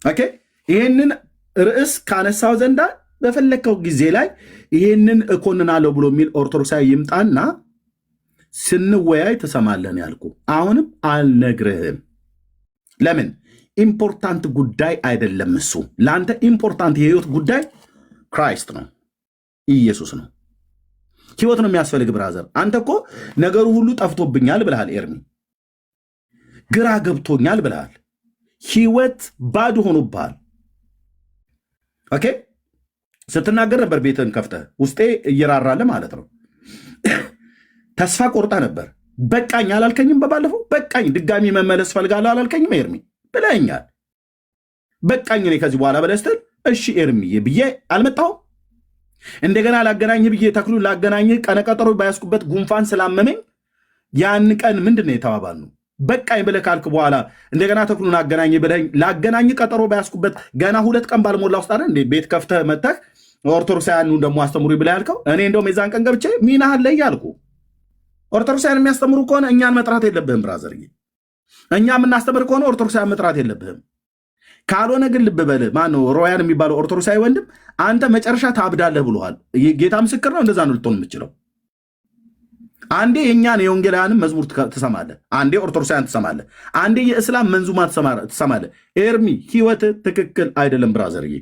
ኦኬ ይሄንን ርዕስ ካነሳው ዘንዳ በፈለከው ጊዜ ላይ ይሄንን እኮንናለሁ ብሎ የሚል ኦርቶዶክሳዊ ይምጣና ስንወያይ ትሰማለን ያልኩ። አሁንም አልነግርህም። ለምን? ኢምፖርታንት ጉዳይ አይደለም እሱ። ለአንተ ኢምፖርታንት የህይወት ጉዳይ ክራይስት ነው፣ ኢየሱስ ነው። ህይወት ነው የሚያስፈልግ ብራዘር። አንተ እኮ ነገሩ ሁሉ ጠፍቶብኛል ብልሃል ኤርሚ፣ ግራ ገብቶኛል ብልሃል፣ ህይወት ባዶ ሆኖብሃል። ኦኬ ስትናገር ነበር ቤትን ከፍተህ ውስጤ እየራራለ ማለት ነው። ተስፋ ቆርጣ ነበር። በቃኝ አላልከኝም? በባለፈው በቃኝ ድጋሚ መመለስ ፈልጋለሁ አላልከኝም? ኤርሚ ብለኛል። በቃኝ እኔ ከዚህ በኋላ ብለህ ስትል እሺ ኤርሚዬ ብዬ አልመጣሁም። እንደገና ላገናኝህ ብዬ ተክሉን ላገናኝህ ቀነቀጠሮ ባያስኩበት ጉንፋን ስላመመኝ ያን ቀን ምንድን ነው የተባባልነው? በቃኝ ብለህ ካልክ በኋላ እንደገና ተክሉን አገናኝ ብለህ ላገናኝ ቀጠሮ ባያስኩበት ገና 2 ቀን ባልሞላ ውስጥ አይደል እንዴ ቤት ከፍተህ መጥተህ ኦርቶዶክሳውያኑ ደግሞ አስተምሩ ብለህ ያልከው? እኔ እንደውም የዛን ቀን ገብቼ ሚናህን ላይ ያልኩ ኦርቶዶክሳውያን የሚያስተምሩ ከሆነ እኛን መጥራት የለብህም ብራዘር። እኛ የምናስተምር ከሆነ ኦርቶዶክሳውያን መጥራት የለብህም። ካልሆነ ግን ልብ በልህ ማነው ሮያን የሚባለው ኦርቶዶክሳዊ ወንድም አንተ መጨረሻ ታብዳለህ ብሎሃል። ጌታ ምስክር ነው። እንደዛ ነው ልትሆን የምችለው። አንዴ የእኛን የወንጌላውያንም መዝሙር ትሰማለህ፣ አንዴ ኦርቶዶክሳውያን ትሰማለህ፣ አንዴ የእስላም መንዙማ ትሰማለህ። ኤርሚ ህይወት ትክክል አይደለም ብራዘርዬ።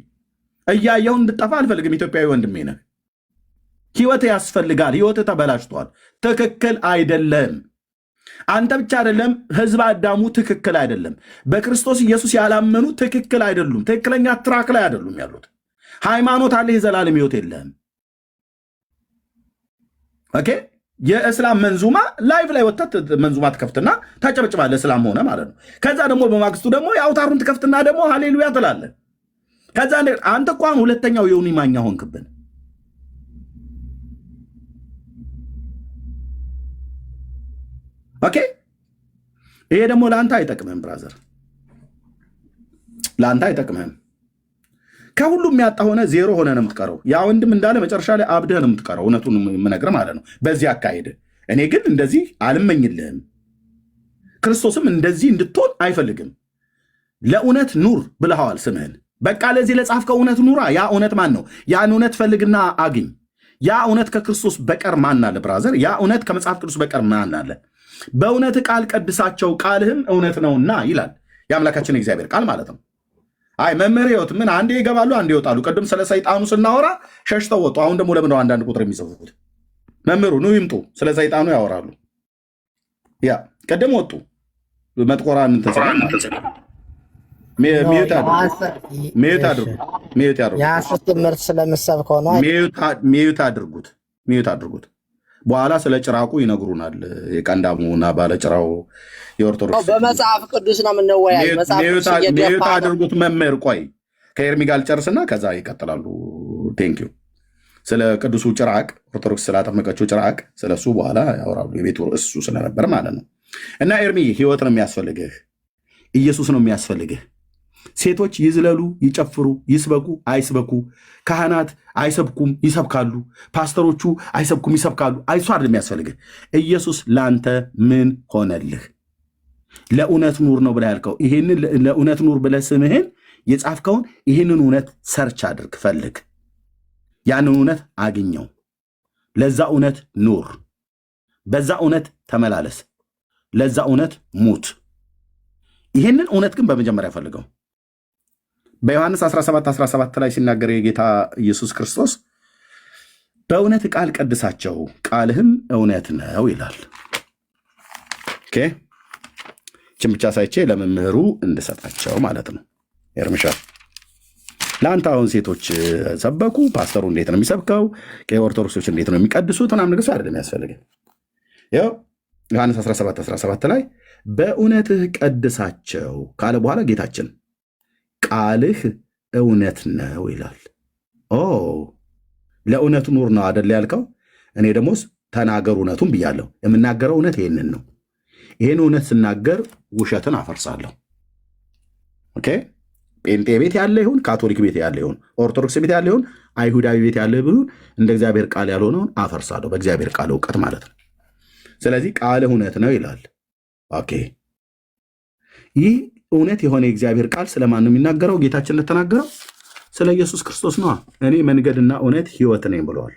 እያየሁ እንድጠፋ አልፈልግም። ኢትዮጵያዊ ወንድሜ ነህ። ህይወት ያስፈልጋል። ህይወት ተበላሽቷል። ትክክል አይደለም። አንተ ብቻ አይደለም፣ ህዝብ አዳሙ ትክክል አይደለም። በክርስቶስ ኢየሱስ ያላመኑ ትክክል አይደሉም። ትክክለኛ ትራክ ላይ አይደሉም ያሉት። ሃይማኖት አለ፣ የዘላለም ህይወት የለህም። ኦኬ የእስላም መንዙማ ላይቭ ላይ ወጥተህ መንዙማ ትከፍትና ታጨበጭባለህ፣ እስላም ሆነ ማለት ነው። ከዛ ደግሞ በማግስቱ ደግሞ የአውታሩን ትከፍትና ደግሞ ሃሌሉያ ትላለህ። ከዛ አንተ እኮ አሁን ሁለተኛው የዮኒ ማኛ ሆንክብን። ኦኬ ይሄ ደግሞ ለአንተ አይጠቅምህም ብራዘር፣ ለአንተ አይጠቅምህም። ከሁሉም ያጣ ሆነ ዜሮ ሆነ ነው የምትቀረው። ያ ወንድም እንዳለ መጨረሻ ላይ አብደህ ነው የምትቀረው። እውነቱን የምነግርህ ማለት ነው። በዚህ አካሄድ እኔ ግን እንደዚህ አልመኝልህም። ክርስቶስም እንደዚህ እንድትሆን አይፈልግም። ለእውነት ኑር ብለኸዋል ስምህን። በቃ ለዚህ ለጻፍከው እውነት ኑራ። ያ እውነት ማን ነው? ያን እውነት ፈልግና አግኝ። ያ እውነት ከክርስቶስ በቀር ማን አለ ብራዘር? ያ እውነት ከመጽሐፍ ቅዱስ በቀር ማን አለ? በእውነት ቃል ቀድሳቸው ቃልህም እውነት ነውና ይላል የአምላካችን እግዚአብሔር ቃል ማለት ነው። አይ መምህር ህይወት ምን አንዴ ይገባሉ አንዴ ይወጣሉ። ቅድም ስለ ሰይጣኑ ስናወራ ሸሽተው ወጡ። አሁን ደግሞ ለምንድነው አንዳንድ ቁጥር የሚጽፉት? መምህሩ ኑ ይምጡ፣ ስለ ሰይጣኑ ያወራሉ። ያ ቅድም ወጡ። መጥቆራን እንተሰራ ሚዩት አድርጉት። በኋላ ስለ ጭራቁ ይነግሩናል። የቀንዳሙና ባለጭራው የኦርቶዶክስ በመጽሐፍ ቅዱስ ነው የምንወያይ። ሚዩት አድርጉት። መምህር ቆይ ከኤርሚ ጋር ልጨርስና ከዛ ይቀጥላሉ። ቴንኪዩ። ስለ ቅዱሱ ጭራቅ ኦርቶዶክስ ስላጠመቀችው ጭራቅ ስለሱ በኋላ ያወራሉ። የቤቱ እሱ ስለነበር ማለት ነው። እና ኤርሚ ህይወት ነው የሚያስፈልግህ፣ ኢየሱስ ነው የሚያስፈልግህ። ሴቶች ይዝለሉ፣ ይጨፍሩ፣ ይስበኩ፣ አይስበኩ፣ ካህናት አይሰብኩም፣ ይሰብካሉ፣ ፓስተሮቹ አይሰብኩም፣ ይሰብካሉ። አይሱ አይደለም የሚያስፈልግህ። ኢየሱስ ለአንተ ምን ሆነልህ? ለእውነት ኑር ነው ብለህ ያልከው ይህንን ለእውነት ኑር ብለህ ስምህን የጻፍከውን ይህንን እውነት ሰርች አድርግ፣ ፈልግ፣ ያንን እውነት አግኘው። ለዛ እውነት ኑር፣ በዛ እውነት ተመላለስ፣ ለዛ እውነት ሙት። ይህንን እውነት ግን በመጀመሪያ ፈልገው። በዮሐንስ 17:17 ላይ ሲናገር የጌታ ኢየሱስ ክርስቶስ በእውነት ቃል ቀድሳቸው ቃልህም እውነት ነው ይላል። ኦኬ ብቻ ሳይቼ ለመምህሩ እንድሰጣቸው ማለት ነው። ኤርምሻ ለአንተ አሁን ሴቶች ሰበኩ፣ ፓስተሩ እንዴት ነው የሚሰብከው፣ ኦርቶዶክሶች እንዴት ነው የሚቀድሱት ምናምን ነገር አይደለም ያስፈልገን። ያው ዮሐንስ 17:17 ላይ በእውነትህ ቀድሳቸው ካለ በኋላ ጌታችን ቃልህ እውነት ነው ይላል። ለእውነቱ ኑር ነው አደለ ያልከው? እኔ ደግሞ ተናገር እውነቱን ብያለሁ። የምናገረው እውነት ይህንን ነው። ይህን እውነት ስናገር ውሸትን አፈርሳለሁ። ኦኬ ጴንጤ ቤት ያለ ይሁን፣ ካቶሊክ ቤት ያለ ይሁን፣ ኦርቶዶክስ ቤት ያለ ይሁን፣ አይሁዳዊ ቤት ያለ ይሁን፣ እንደ እግዚአብሔር ቃል ያልሆነውን አፈርሳለሁ፣ በእግዚአብሔር ቃል እውቀት ማለት ነው። ስለዚህ ቃልህ እውነት ነው ይላል። ኦኬ ይህ እውነት የሆነ የእግዚአብሔር ቃል ስለማን ነው የሚናገረው? ጌታችን እንደተናገረው ስለ ኢየሱስ ክርስቶስ ነዋ። እኔ መንገድና እውነት ሕይወት ነኝ ብለዋል።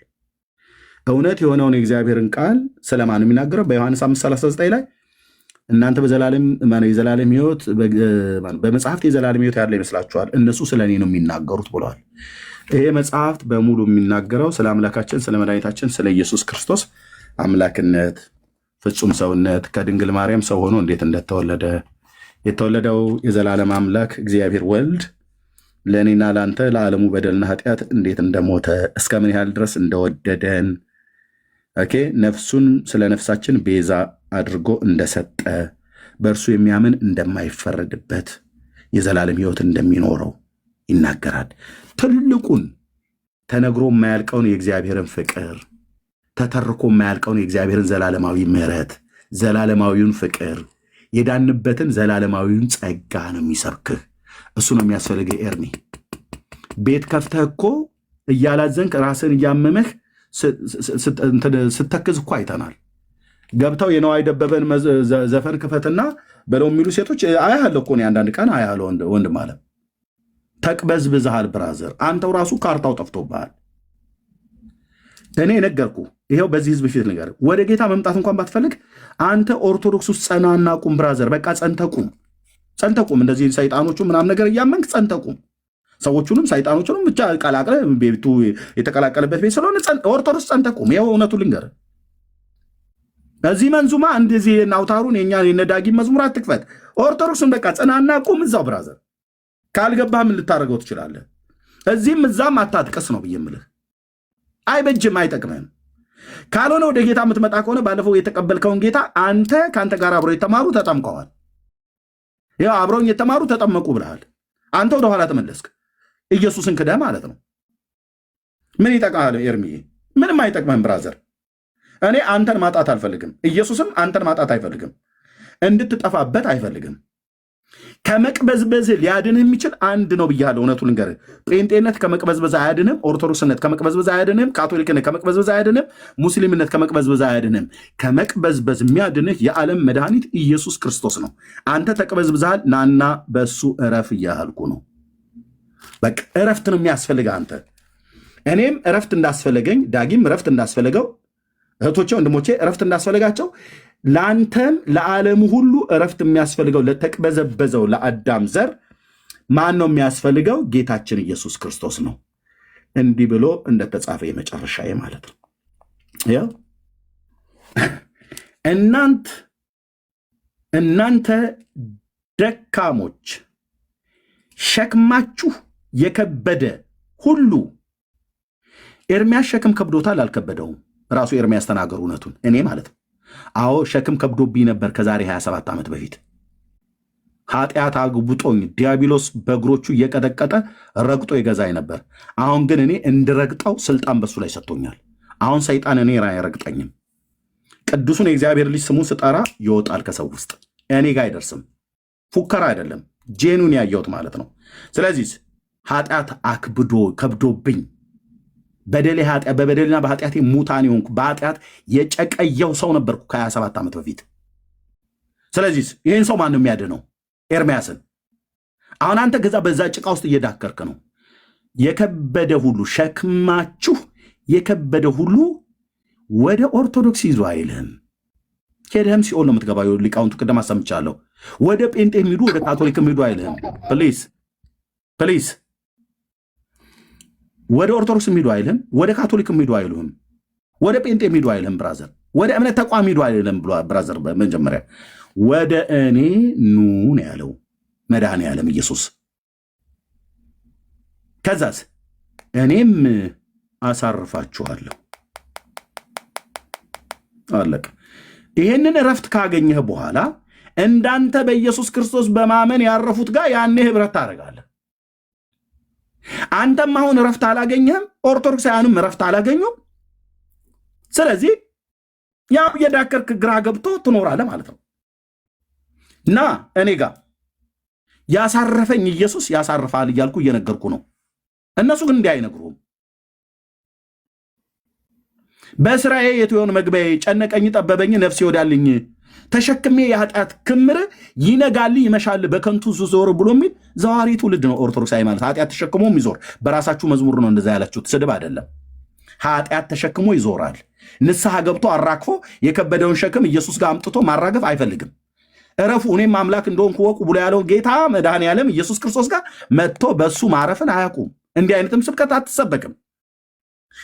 እውነት የሆነውን የእግዚአብሔርን ቃል ስለማን ነው የሚናገረው? በዮሐንስ 5:39 ላይ እናንተ የዘላለም ሕይወት በመጽሐፍት የዘላለም ሕይወት ያለ ይመስላችኋል፣ እነሱ ስለ እኔ ነው የሚናገሩት ብለዋል። ይሄ መጽሐፍት በሙሉ የሚናገረው ስለ አምላካችን ስለ መድኃኒታችን ስለ ኢየሱስ ክርስቶስ አምላክነት፣ ፍጹም ሰውነት፣ ከድንግል ማርያም ሰው ሆኖ እንዴት እንደተወለደ፣ የተወለደው የዘላለም አምላክ እግዚአብሔር ወልድ ለእኔና ለአንተ ለዓለሙ በደልና ኃጢአት እንዴት እንደሞተ፣ እስከ ምን ያህል ድረስ እንደወደደን፣ ነፍሱን ስለ ነፍሳችን ቤዛ አድርጎ እንደሰጠ፣ በእርሱ የሚያምን እንደማይፈረድበት የዘላለም ሕይወት እንደሚኖረው ይናገራል። ትልቁን ተነግሮ የማያልቀውን የእግዚአብሔርን ፍቅር፣ ተተርኮ የማያልቀውን የእግዚአብሔርን ዘላለማዊ ምሕረት፣ ዘላለማዊውን ፍቅር፣ የዳንበትን ዘላለማዊውን ጸጋ ነው የሚሰብክህ። እሱ ነው የሚያስፈልገህ። ኤርሚ ቤት ከፍተህ እኮ እያላዘንክ ራስን እያመመህ ስተክዝ እኮ አይተናል። ገብተው የነዋይ ደበበን ዘፈን ክፈትና በለው የሚሉ ሴቶች አያለሁ እኮ አንዳንድ ቀን አያለሁ። ወንድም አለ ተቅበዝብዝሃል ብራዘር። አንተው ራሱ ካርታው ጠፍቶብሃል። እኔ ነገርኩ። ይሄው በዚህ ህዝብ ፊት ነገር ወደ ጌታ መምጣት እንኳን ባትፈልግ አንተ ኦርቶዶክስ ውስጥ ጸናና ቁም ብራዘር። በቃ ጸንተቁም። እንደዚህ ሰይጣኖቹ ምናምን ነገር እያመንክ ጸንተቁም። ሰዎቹንም ሰይጣኖቹንም ብቻ ቀላቅለ ቤቱ የተቀላቀለበት ቤት ስለሆነ ኦርቶዶክስ ጸንተቁም። ይኸው እውነቱ ልንገር፣ እዚህ መንዙማ እንደዚህ ናውታሩን የኛ የነዳጊ መዝሙር አትክፈት። ኦርቶዶክስን በቃ ጽናና ቁም እዛው ብራዘር። ካልገባህ ምን ልታደርገው ትችላለህ? እዚህም እዛም አታጥቀስ ነው ብዬ የምልህ። አይበጅም፣ አይጠቅምህም። ካልሆነ ወደ ጌታ የምትመጣ ከሆነ ባለፈው የተቀበልከውን ጌታ አንተ ከአንተ ጋር አብረው የተማሩ ተጠምቀዋል። ያው አብረውኝ የተማሩ ተጠመቁ ብለሃል። አንተ ወደኋላ ተመለስክ። ኢየሱስን ክደህ ማለት ነው። ምን ይጠቅማል ኤርሚዬ? ምንም አይጠቅምህም ብራዘር። እኔ አንተን ማጣት አልፈልግም። ኢየሱስም አንተን ማጣት አይፈልግም። እንድትጠፋበት አይፈልግም። ከመቅበዝበዝ ሊያድንህ የሚችል አንድ ነው ብያለሁ። እውነቱ ልንገርህ፣ ጴንጤነት ከመቅበዝበዝ አያድንም። ኦርቶዶክስነት ከመቅበዝበዝ አያድንም። ካቶሊክነት ከመቅበዝበዝ አያድንም። ሙስሊምነት ከመቅበዝበዝ አያድንም። ከመቅበዝበዝ የሚያድንህ የዓለም መድኃኒት ኢየሱስ ክርስቶስ ነው። አንተ ተቅበዝብዝሃል፣ ናና በሱ እረፍ እያልኩ ነው። በቃ እረፍት ነው የሚያስፈልገህ አንተ። እኔም እረፍት እንዳስፈለገኝ፣ ዳጊም እረፍት እንዳስፈለገው፣ እህቶቼ ወንድሞቼ እረፍት እንዳስፈለጋቸው ለአንተም ለዓለሙ ሁሉ እረፍት የሚያስፈልገው ለተቅበዘበዘው ለአዳም ዘር ማን ነው የሚያስፈልገው? ጌታችን ኢየሱስ ክርስቶስ ነው። እንዲህ ብሎ እንደተጻፈ የመጨረሻ ማለት ነው። ያው እናንተ ደካሞች ሸክማችሁ የከበደ ሁሉ። ኤርሚያስ ሸክም ከብዶታል አልከበደውም? ራሱ ኤርሚያስ ተናገሩ እውነቱን። እኔ ማለት ነው አዎ ሸክም ከብዶብኝ ነበር ከዛሬ 27 ዓመት በፊት። ኃጢአት አግቡጦኝ ዲያብሎስ በእግሮቹ እየቀጠቀጠ ረግጦ ይገዛኝ ነበር። አሁን ግን እኔ እንድረግጠው ስልጣን በሱ ላይ ሰጥቶኛል። አሁን ሰይጣን እኔ አይረግጠኝም። ቅዱሱን የእግዚአብሔር ልጅ ስሙን ስጠራ ይወጣል ከሰው ውስጥ፣ እኔ ጋር አይደርስም። ፉከራ አይደለም፣ ጄኑን ያየሁት ማለት ነው። ስለዚህ ኃጢአት ከብዶብኝ በበደልና በኃጢአቴ ሙታን የሆንኩ በኃጢአት የጨቀየው ሰው ነበርኩ ከ27 ዓመት በፊት። ስለዚህ ይህን ሰው ማን ነው የሚያድነው? ኤርሚያስን። አሁን አንተ ገዛ በዛ ጭቃ ውስጥ እየዳከርክ ነው። የከበደ ሁሉ ሸክማችሁ የከበደ ሁሉ ወደ ኦርቶዶክስ ይዞ አይልህም። ሄደህም ሲኦል ነው የምትገባው። ሊቃውንቱ ቅድም አሰምቻለሁ። ወደ ጴንጤ የሚሄዱ ወደ ካቶሊክ የሚሄዱ አይልህም። ፕሊዝ ፕሊዝ ወደ ኦርቶዶክስ የሚሄዱ አይልም፣ ወደ ካቶሊክ የሚሄዱ አይሉም፣ ወደ ጴንጤ የሚሄዱ አይልም ብራዘር፣ ወደ እምነት ተቋም የሚሄዱ አይልም ብራዘር። በመጀመሪያ ወደ እኔ ኑ ነው ያለው መድኃኔዓለም ኢየሱስ። ከዛስ እኔም አሳርፋችኋለሁ። አለቀ። ይሄንን እረፍት ካገኘህ በኋላ እንዳንተ በኢየሱስ ክርስቶስ በማመን ያረፉት ጋር ያኔ ህብረት ታደርጋለህ። አንተም አሁን እረፍት አላገኘህም፣ ኦርቶዶክሳውያንም እረፍት አላገኙም። ስለዚህ ያው የዳከርክ ግራ ገብቶ ትኖራለህ ማለት ነው። እና እኔ ጋር ያሳረፈኝ ኢየሱስ ያሳርፋል እያልኩ እየነገርኩ ነው። እነሱ ግን እንዲህ አይነግሩም። በስራዬ የትሆን መግቢያዬ ጨነቀኝ ጠበበኝ ነፍሴ ወዳልኝ ተሸክሜ የኃጢአት ክምር ይነጋል ይመሻል በከንቱ ዞር ብሎ የሚል ዘዋሪ ትውልድ ነው ኦርቶዶክሳዊ ማለት። ኃጢአት ተሸክሞ የሚዞር በራሳችሁ መዝሙር ነው እንደዛ ያላችሁት፣ ስድብ አይደለም። ኃጢአት ተሸክሞ ይዞራል። ንስሐ ገብቶ አራክፎ የከበደውን ሸክም ኢየሱስ ጋር አምጥቶ ማራገፍ አይፈልግም። እረፉ እኔም አምላክ እንደሆንኩ ወቁ ብሎ ያለው ጌታ መድኃኔዓለም ኢየሱስ ክርስቶስ ጋር መጥቶ በሱ ማረፍን አያውቁም። እንዲህ አይነትም ስብከት አትሰበክም።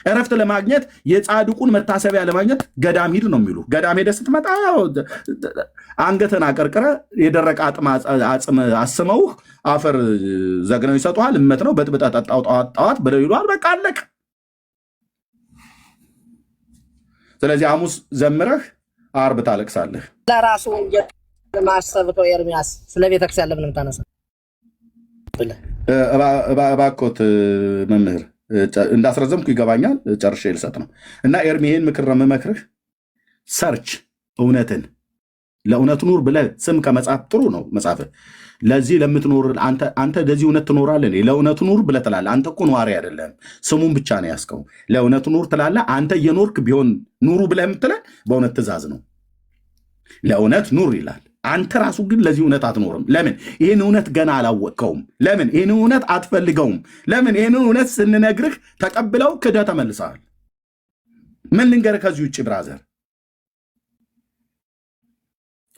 እረፍት ለማግኘት የጻድቁን መታሰቢያ ለማግኘት ገዳም ሂድ ነው የሚሉ። ገዳም ሄደህ ስትመጣ አንገትን አቀርቅረ የደረቀ አጽም አስመውህ አፈር ዘግነው ይሰጡሃል። እመት ነው በጥብጣ ጠጣው ጠዋት ብለው ይሉሃል። በቃ አለቅ። ስለዚህ ሐሙስ ዘምረህ ዓርብ ታለቅሳለህ። ለራሱ ማሰብከው ኤርሚያስ ስለ ቤተክርስቲያን ለምን የምታነሳ? እባክዎት መምህር እንዳስረዘምኩ ይገባኛል። ጨርሼ ልሰጥ ነው እና ኤርሚ ይህን ምክር ነው የምመክርህ። ሰርች እውነትን ለእውነት ኑር ብለህ ስም ከመጽሐፍ ጥሩ ነው መጽሐፍ። ለዚህ ለምትኖር አንተ ለዚህ እውነት ትኖራለህ። ለእውነቱ ኑር ብለህ ትላለህ። አንተ እኮ ነዋሪ አይደለም፣ ስሙን ብቻ ነው ያዝከው። ለእውነቱ ኑር ትላለህ። አንተ እየኖርክ ቢሆን ኑሩ ብለህ የምትለን በእውነት ትእዛዝ ነው። ለእውነት ኑር ይላል። አንተ ራሱ ግን ለዚህ እውነት አትኖርም። ለምን? ይህን እውነት ገና አላወቅከውም። ለምን? ይህን እውነት አትፈልገውም። ለምን? ይህን እውነት ስንነግርህ ተቀብለው ክደህ ተመልሰሃል። ምን ልንገርህ ከዚህ ውጭ ብራዘር?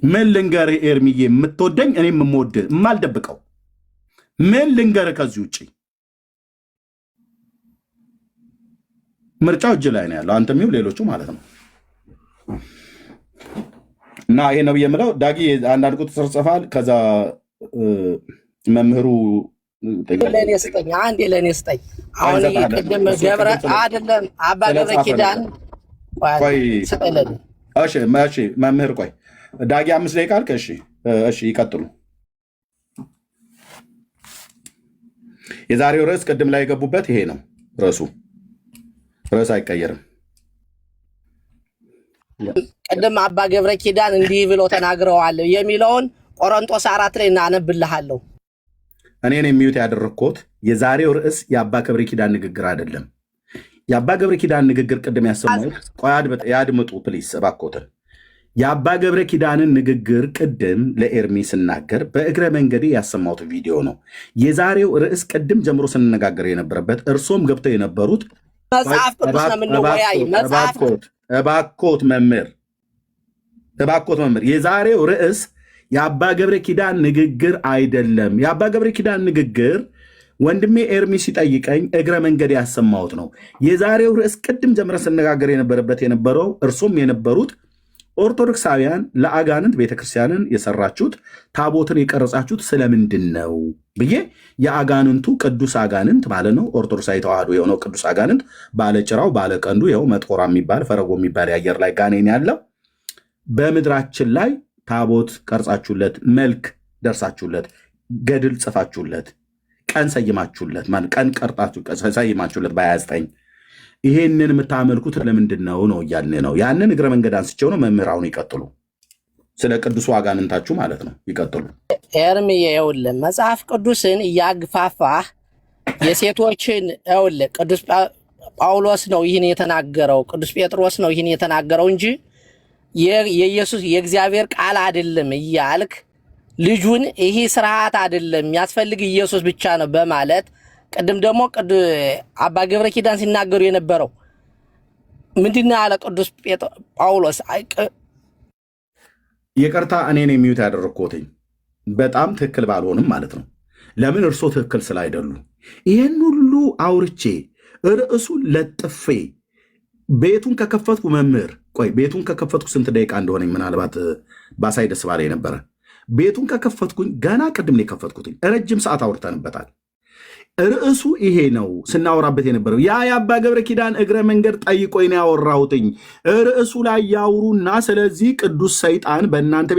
ምን ልንገርህ ኤርሚዬ? የምትወደኝ እኔም የምወድህ የማልደብቀው ምን ልንገርህ ከዚህ ውጭ? ምርጫው እጅ ላይ ነው ያለው፣ አንተም ይሁን ሌሎቹ ማለት ነው። እና ይሄ ነው የምለው። ዳጊ አንዳንድ ቁጥር ጽፈሃል። ከዛ መምህሩ ለእኔ ስጠኝ፣ አንዴ ለእኔ ስጠኝ። አሁን ቅድም ገብረ አይደለም አባ ገብረ ኪዳን ስጠለኝ። እሺ መምህር ቆይ ዳጊ 5 ደቂቃ አልክ። እሺ ይቀጥሉ። የዛሬው ርዕስ ቅድም ላይ የገቡበት ይሄ ነው። ርዕስ አይቀየርም። ቅድም አባ ገብረ ኪዳን እንዲህ ብሎ ተናግረዋል የሚለውን ቆሮንጦስ 4 ላይ እናነብልሃለሁ። እኔን የሚዩት ያደረግኩት የዛሬው ርዕስ የአባ ገብረ ኪዳን ንግግር አይደለም። የአባ ገብረ ኪዳን ንግግር ቅድም ያሰማሁት፣ ቆይ ያድምጡ ፕሊስ እባክዎትን። የአባ ገብረ ኪዳንን ንግግር ቅድም ለኤርሚ ስናገር በእግረ መንገዴ ያሰማሁት ቪዲዮ ነው። የዛሬው ርዕስ ቅድም ጀምሮ ስንነጋገር የነበረበት እርሶም ገብተው የነበሩት መጽሐፍ ቅዱስ ነው የምንወያይ። እባክዎት መምህር የዛሬው ርዕስ የአባ ገብረ ኪዳን ንግግር አይደለም። የአባ ገብረ ኪዳን ንግግር ወንድሜ ኤርሚ ሲጠይቀኝ እግረ መንገድ ያሰማሁት ነው። የዛሬው ርዕስ ቅድም ጀምረ ስነጋገር የነበረው እርሱም የነበሩት ኦርቶዶክሳውያን ለአጋንንት ቤተክርስቲያንን የሰራችሁት ታቦትን የቀረጻችሁት ስለምንድን ነው ብዬ የአጋንንቱ ቅዱስ አጋንንት ማለት ነው ኦርቶዶክሳዊ ተዋህዶ የሆነው ቅዱስ አጋንንት ባለጭራው ባለቀንዱ ይኸው መጥቆራ የሚባል ፈረጎ የሚባል የአየር ላይ ጋኔን ያለው በምድራችን ላይ ታቦት ቀርጻችሁለት፣ መልክ ደርሳችሁለት፣ ገድል ጽፋችሁለት፣ ቀን ሰይማችሁለት ማለት ቀን ቀርጣችሁ ሰይማችሁለት በ29 ይሄንን የምታመልኩት ለምንድን ነው እያልን ነው። ያንን እግረ መንገድ አንስቼው ነው። መምህራውን ይቀጥሉ። ስለ ቅዱሱ አጋንንታችሁ ማለት ነው ይቀጥሉ። ኤርምዬ ይኸውልህ መጽሐፍ ቅዱስን እያግፋፋህ የሴቶችን ይኸውልህ ቅዱስ ጳውሎስ ነው ይህን የተናገረው፣ ቅዱስ ጴጥሮስ ነው ይህን የተናገረው እንጂ የኢየሱስ የእግዚአብሔር ቃል አይደለም እያልክ ልጁን ይሄ ስርዓት አይደለም የሚያስፈልግ ኢየሱስ ብቻ ነው በማለት ቅድም ደግሞ አባ ገብረ ኪዳን ሲናገሩ የነበረው ምንድን ነው ያለ ቅዱስ ጳውሎስ። ይቅርታ እኔን የሚዩት ያደረግኩትኝ በጣም ትክክል ባልሆንም ማለት ነው። ለምን እርሶ ትክክል ስላይደሉ። ይህን ሁሉ አውርቼ ርዕሱን ለጥፌ ቤቱን ከከፈትኩ መምህር ቆይ ቤቱን ከከፈትኩ ስንት ደቂቃ እንደሆነኝ ምናልባት ባሳይ ደስ ባለ ነበረ። ቤቱን ከከፈትኩኝ ገና ቅድም ነው የከፈትኩትኝ። ረጅም ሰዓት አውርተንበታል። ርዕሱ ይሄ ነው ስናወራበት የነበረው። ያ የአባ ገብረ ኪዳን እግረ መንገድ ጠይቆኝ ነው ያወራሁትኝ። ርዕሱ ላይ ያውሩና ስለዚህ ቅዱስ ሰይጣን በእናንተ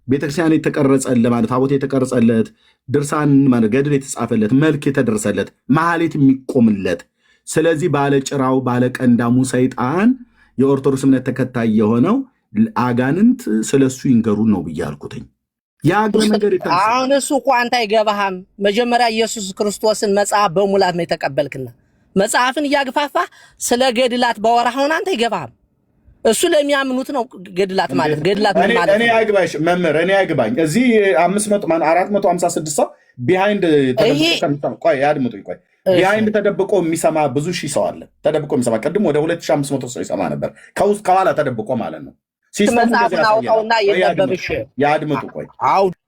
ቤተክርስቲያን የተቀረጸለት ማለት ታቦት የተቀረጸለት ድርሳን ማለት ገድል የተጻፈለት መልክ የተደረሰለት መሐሌት የሚቆምለት ስለዚህ ባለጭራው ባለቀንዳሙ ሰይጣን የኦርቶዶክስ እምነት ተከታይ የሆነው አጋንንት ስለሱ ይንገሩን ነው ብዬ አልኩትኝ። አሁን እሱ እኮ አንተ አይገባህም። መጀመሪያ ኢየሱስ ክርስቶስን መጽሐፍ በሙላት ነው የተቀበልክና መጽሐፍን እያግፋፋ ስለ ገድላት ባወራህውን አንተ አይገባህም። እሱ ለሚያምኑት ነው ገድላት ማለት ገድላት ማለት እኔ አይግባሽ መምህር እኔ አይግባኝ። እዚህ 456 ሰው ቢሃይንድ ቆይ አድምጡኝ ቆይ ቢሃይንድ ተደብቆ የሚሰማ ብዙ ሺህ ሰው አለ። ተደብቆ የሚሰማ ቅድም ወደ 2500 ሰው ይሰማ ነበር ከውስጥ ከኋላ ተደብቆ ማለት ነው። መጽሐፍን አውጣውና የነበብሽ ያድምጡ ቆይ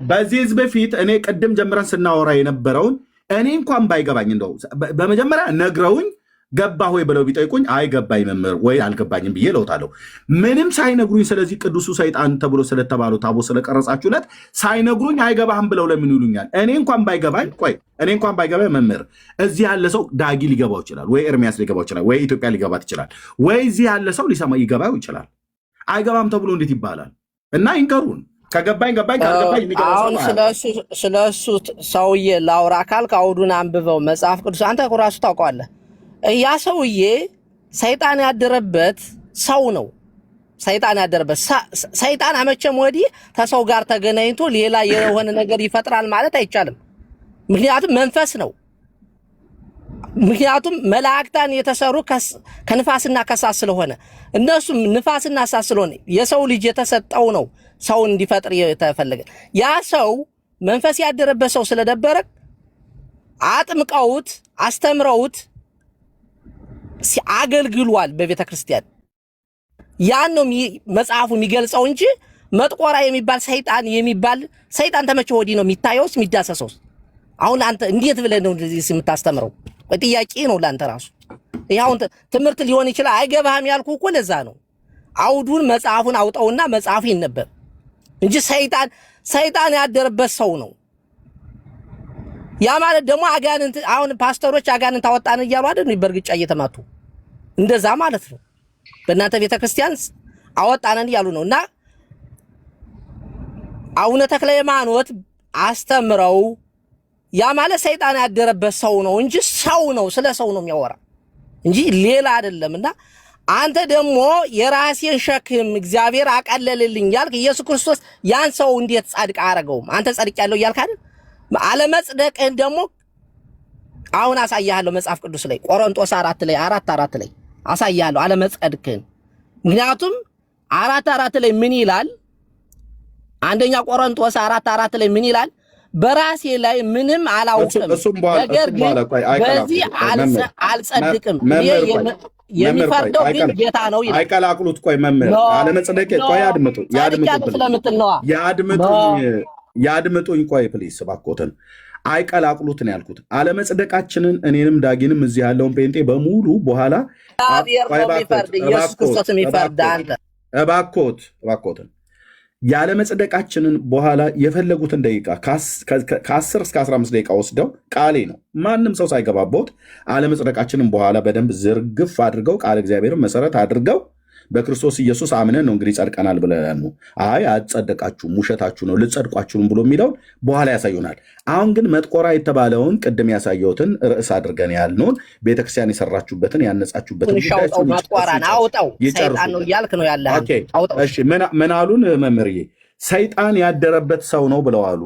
በዚህ ህዝብ በፊት እኔ ቅድም ጀምረን ስናወራ የነበረውን እኔ እንኳን ባይገባኝ እንደው በመጀመሪያ ነግረውኝ ገባ ሆይ ብለው ቢጠይቁኝ አይገባኝ መምህር ወይ አልገባኝም ብዬ ለውታለሁ። ምንም ሳይነግሩኝ ስለዚህ ቅዱሱ ሰይጣን ተብሎ ስለተባለው ታቦት ስለቀረጻችሁለት ሳይነግሩኝ አይገባህም ብለው ለምን ይሉኛል? እኔ እንኳን ባይገባኝ መምህር እዚህ ያለ ሰው ዳጊ ሊገባው ይችላል፣ ወይ ኤርሚያስ ሊገባው ይችላል፣ ወይ ኢትዮጵያ ሊገባት ይችላል፣ ወይ እዚህ ያለ ሰው ሊሰማ ይገባው ይችላል። አይገባም ተብሎ እንዴት ይባላል? እና ይንገሩን። ከገባኝ ካልገባኝ አሁን ስለሱ ሰውዬ ላውራ ካልክ አውዱን አንብበው መጽሐፍ ቅዱስ አንተ ራሱ ታውቀዋለህ። ያ ሰውዬ ሰይጣን ያደረበት ሰው ነው። ሰይጣን ያደረበት ሰይጣን አመቸም ወዲህ ከሰው ጋር ተገናኝቶ ሌላ የሆነ ነገር ይፈጥራል ማለት አይቻልም። ምክንያቱም መንፈስ ነው። ምክንያቱም መላእክታን የተሰሩ ከንፋስና ከእሳት ስለሆነ እነሱም ንፋስና እሳት ስለሆነ የሰው ልጅ የተሰጠው ነው ሰውን እንዲፈጥር የተፈለገ። ያ ሰው መንፈስ ያደረበት ሰው ስለደበረ አጥምቀውት አስተምረውት አገልግሏል በቤተ ክርስቲያን። ያን ነው መጽሐፉ የሚገልጸው እንጂ መጥቆራ የሚባል ሰይጣን ተመቸ ወዲህ ነው የሚታየውስ የሚዳሰሰውስ። አሁን አንተ እንዴት ብለህ ነው እንደዚህ የምታስተምረው? ጥያቄ ነው ለአንተ ራሱ። ይሄው ትምህርት ሊሆን ይችላል። አይገባህም ያልኩ እኮ ለዛ ነው። አውዱን መጽሐፉን አውጣውና መጽሐፉ ይነበብ እንጂ ሰይጣን ያደረበት ሰው ነው። ያ ማለት ደግሞ አጋንንት አሁን ፓስተሮች አጋንንት አወጣን እያሉ አይደል በርግጫ እየተማቱ እንደዛ ማለት ነው። በእናንተ ቤተክርስቲያን አወጣነን እያሉ ነውና አቡነ ተክለ ሃይማኖት አስተምረው ያ ማለት ሰይጣን ያደረበት ሰው ነው እንጂ ሰው ነው፣ ስለ ሰው ነው የሚያወራ እንጂ ሌላ አይደለምና አንተ ደግሞ የራስህን ሸክም እግዚአብሔር አቀለልልኝ ያልክ ኢየሱስ ክርስቶስ ያን ሰው እንዴት ጻድቅ አረገውም? አንተ ጻድቅ ያለው ያልክ አይደል? አለመጽደቅህን ደግሞ አሁን አሳያለሁ። መጽሐፍ ቅዱስ ላይ ቆሮንቶስ 4 ላይ አሳያለሁ አለመጽደቅህን። ምክንያቱም 4 ላይ ምን ይላል? አንደኛ ቆሮንቶስ 4 ላይ ምን ይላል? በራሴ ላይ ምንም አላውቅም፣ ነገር ግን በዚህ አልጸድቅም፣ የሚፈርደው ግን ጌታ ነው ይላል። አይቀላቅሉት። ቆይ መምህር አለመጽደቅ ቆይ ያድምጡኝ ቆይ ፕሊስ እባክዎትን አይቀላቅሉት ነው ያልኩት። አለመጽደቃችንን እኔንም ዳጊንም እዚህ ያለውን ፔንጤ በሙሉ በኋላ ኢየሱስ ክርስቶስ የሚፈርድ አንተ እባክዎትን ያለመጽደቃችንን በኋላ የፈለጉትን ደቂቃ ከ10 እስከ 15 ደቂቃ ወስደው ቃሌ ነው ማንም ሰው ሳይገባበት አለመጽደቃችንን በኋላ በደንብ ዝርግፍ አድርገው ቃል እግዚአብሔርን መሰረት አድርገው በክርስቶስ ኢየሱስ አምነን ነው እንግዲህ ጸድቀናል ብለን ነው። አይ አጸደቃችሁም ውሸታችሁ ነው ልጸድቋችሁም ብሎ የሚለውን በኋላ ያሳዩናል። አሁን ግን መጥቆራ የተባለውን ቅድም ያሳየሁትን ርዕስ አድርገን ያልነውን ቤተክርስቲያን የሰራችሁበትን ያነጻችሁበትን ምን አሉን መምህርዬ? ሰይጣን ያደረበት ሰው ነው ብለዋሉ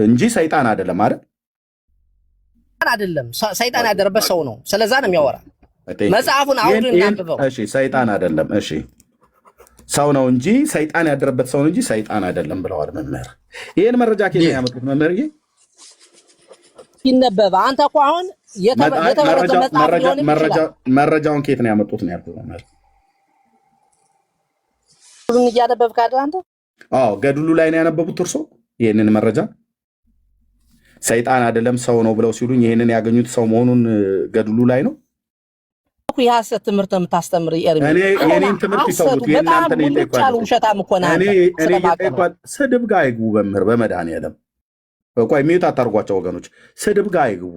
እንጂ ሰይጣን አይደለም አይደለም። ሰይጣን ያደረበት ሰው ነው። ስለዛ ነው የሚያወራ መጽሐፉን አውዱን እናንብበው። እሺ ሰይጣን አይደለም፣ እሺ ሰው ነው እንጂ ሰይጣን ያደረበት ሰው ነው እንጂ ሰይጣን አይደለም ብለዋል መምህር። ይሄን መረጃ ከየት ነው ያመጡት መምህር? ይነበባ አንተ እኮ አሁን መረጃውን ከየት ነው ያመጡት ነው ያልኩት መምህር። ምን እያነበብክ አይደል አንተ? አዎ ገድሉ ላይ ነው ያነበቡት እርሶ ይሄንን መረጃ ሰይጣን አይደለም ሰው ነው ብለው ሲሉኝ ይሄንን ያገኙት ሰው መሆኑን ገድሉ ላይ ነው። የሐሰት ትምህርት የምታስተምር ኤርሚ እኔ የኔን ትምህርት ይተውት የእናንተ ነው ይጠይቋል። እኔ ይጠይቋል። ስድብ ጋር አይግቡ በምህር በመድኃኒዓለም ቆይ ሚዩት አታርጓቸው ወገኖች። ስድብ ጋር አይግቡ።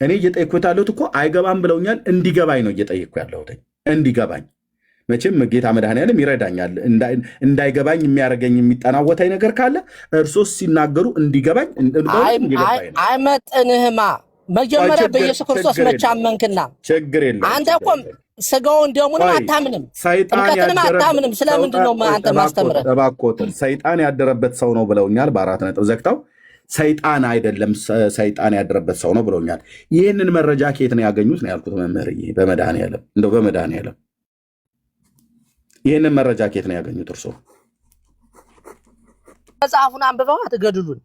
እኔ እየጠየኩት ያለሁት እኮ አይገባም ብለውኛል። እንዲገባኝ ነው እየጠየኩ ያለሁት እንዲገባኝ። መቼም ጌታ መድኃኒዓለም ይረዳኛል። እንዳይገባኝ የሚያደርገኝ የሚጠናወታኝ ነገር ካለ እርሶስ ሲናገሩ እንዲገባኝ አይመጥንህማ። መጀመሪያ በኢየሱስ ክርስቶስ መቻመንክና ችግር የለም። አንተ እኮ ስጋውን ደሙንም አታምንም፣ ጥምቀትንም አታምንም። ስለምንድን ነው አንተ ማስተምረህ? እባክዎትን ሰይጣን ያደረበት ሰው ነው ብለውኛል። በ4 ነጥብ ዘግተው ሰይጣን አይደለም ሰይጣን ያደረበት ሰው ነው ብለውኛል። ይህንን መረጃ ከየት ነው ያገኙት ነው ያልኩት መምህርዬ። በመድኃኒዓለም እንደው በመድኃኒዓለም ይህንን መረጃ ከየት ነው ያገኙት እርሶ? መጽሐፉን አንብበው አትገድሉን።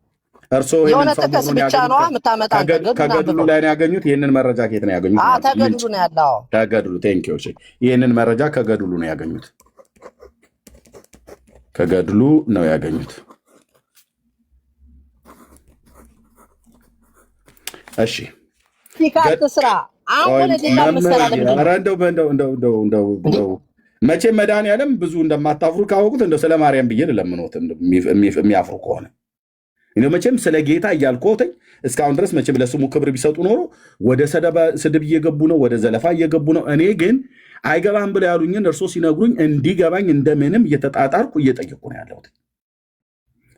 እርሶ የሆነ ጥቅስ ብቻ ነው የምታመጣ። ከገድሉ ላይ ነው ያገኙት። ይህንን መረጃ ከየት ነው ያገኙት? ተገድሉ ነው ያለው። ከገድሉ ቴንክ ዩ። ይህንን መረጃ ከገድሉ ነው ያገኙት። ከገድሉ ነው ያገኙት። እሺ ስራ መቼም መድኃኒዓለም ብዙ እንደማታፍሩ ካወቁት እንደው ስለ ማርያም ብዬ ልለምኖት የሚያፍሩ ከሆነ መቼም ስለ ጌታ እያልኮተኝ እስካሁን ድረስ መቼም ለስሙ ክብር ቢሰጡ ኖሮ ወደ ስድብ እየገቡ ነው፣ ወደ ዘለፋ እየገቡ ነው። እኔ ግን አይገባም ብለው ያሉኝን እርሶ ሲነግሩኝ እንዲገባኝ እንደምንም እየተጣጣርኩ እየጠየቅኩ ነው ያለሁት።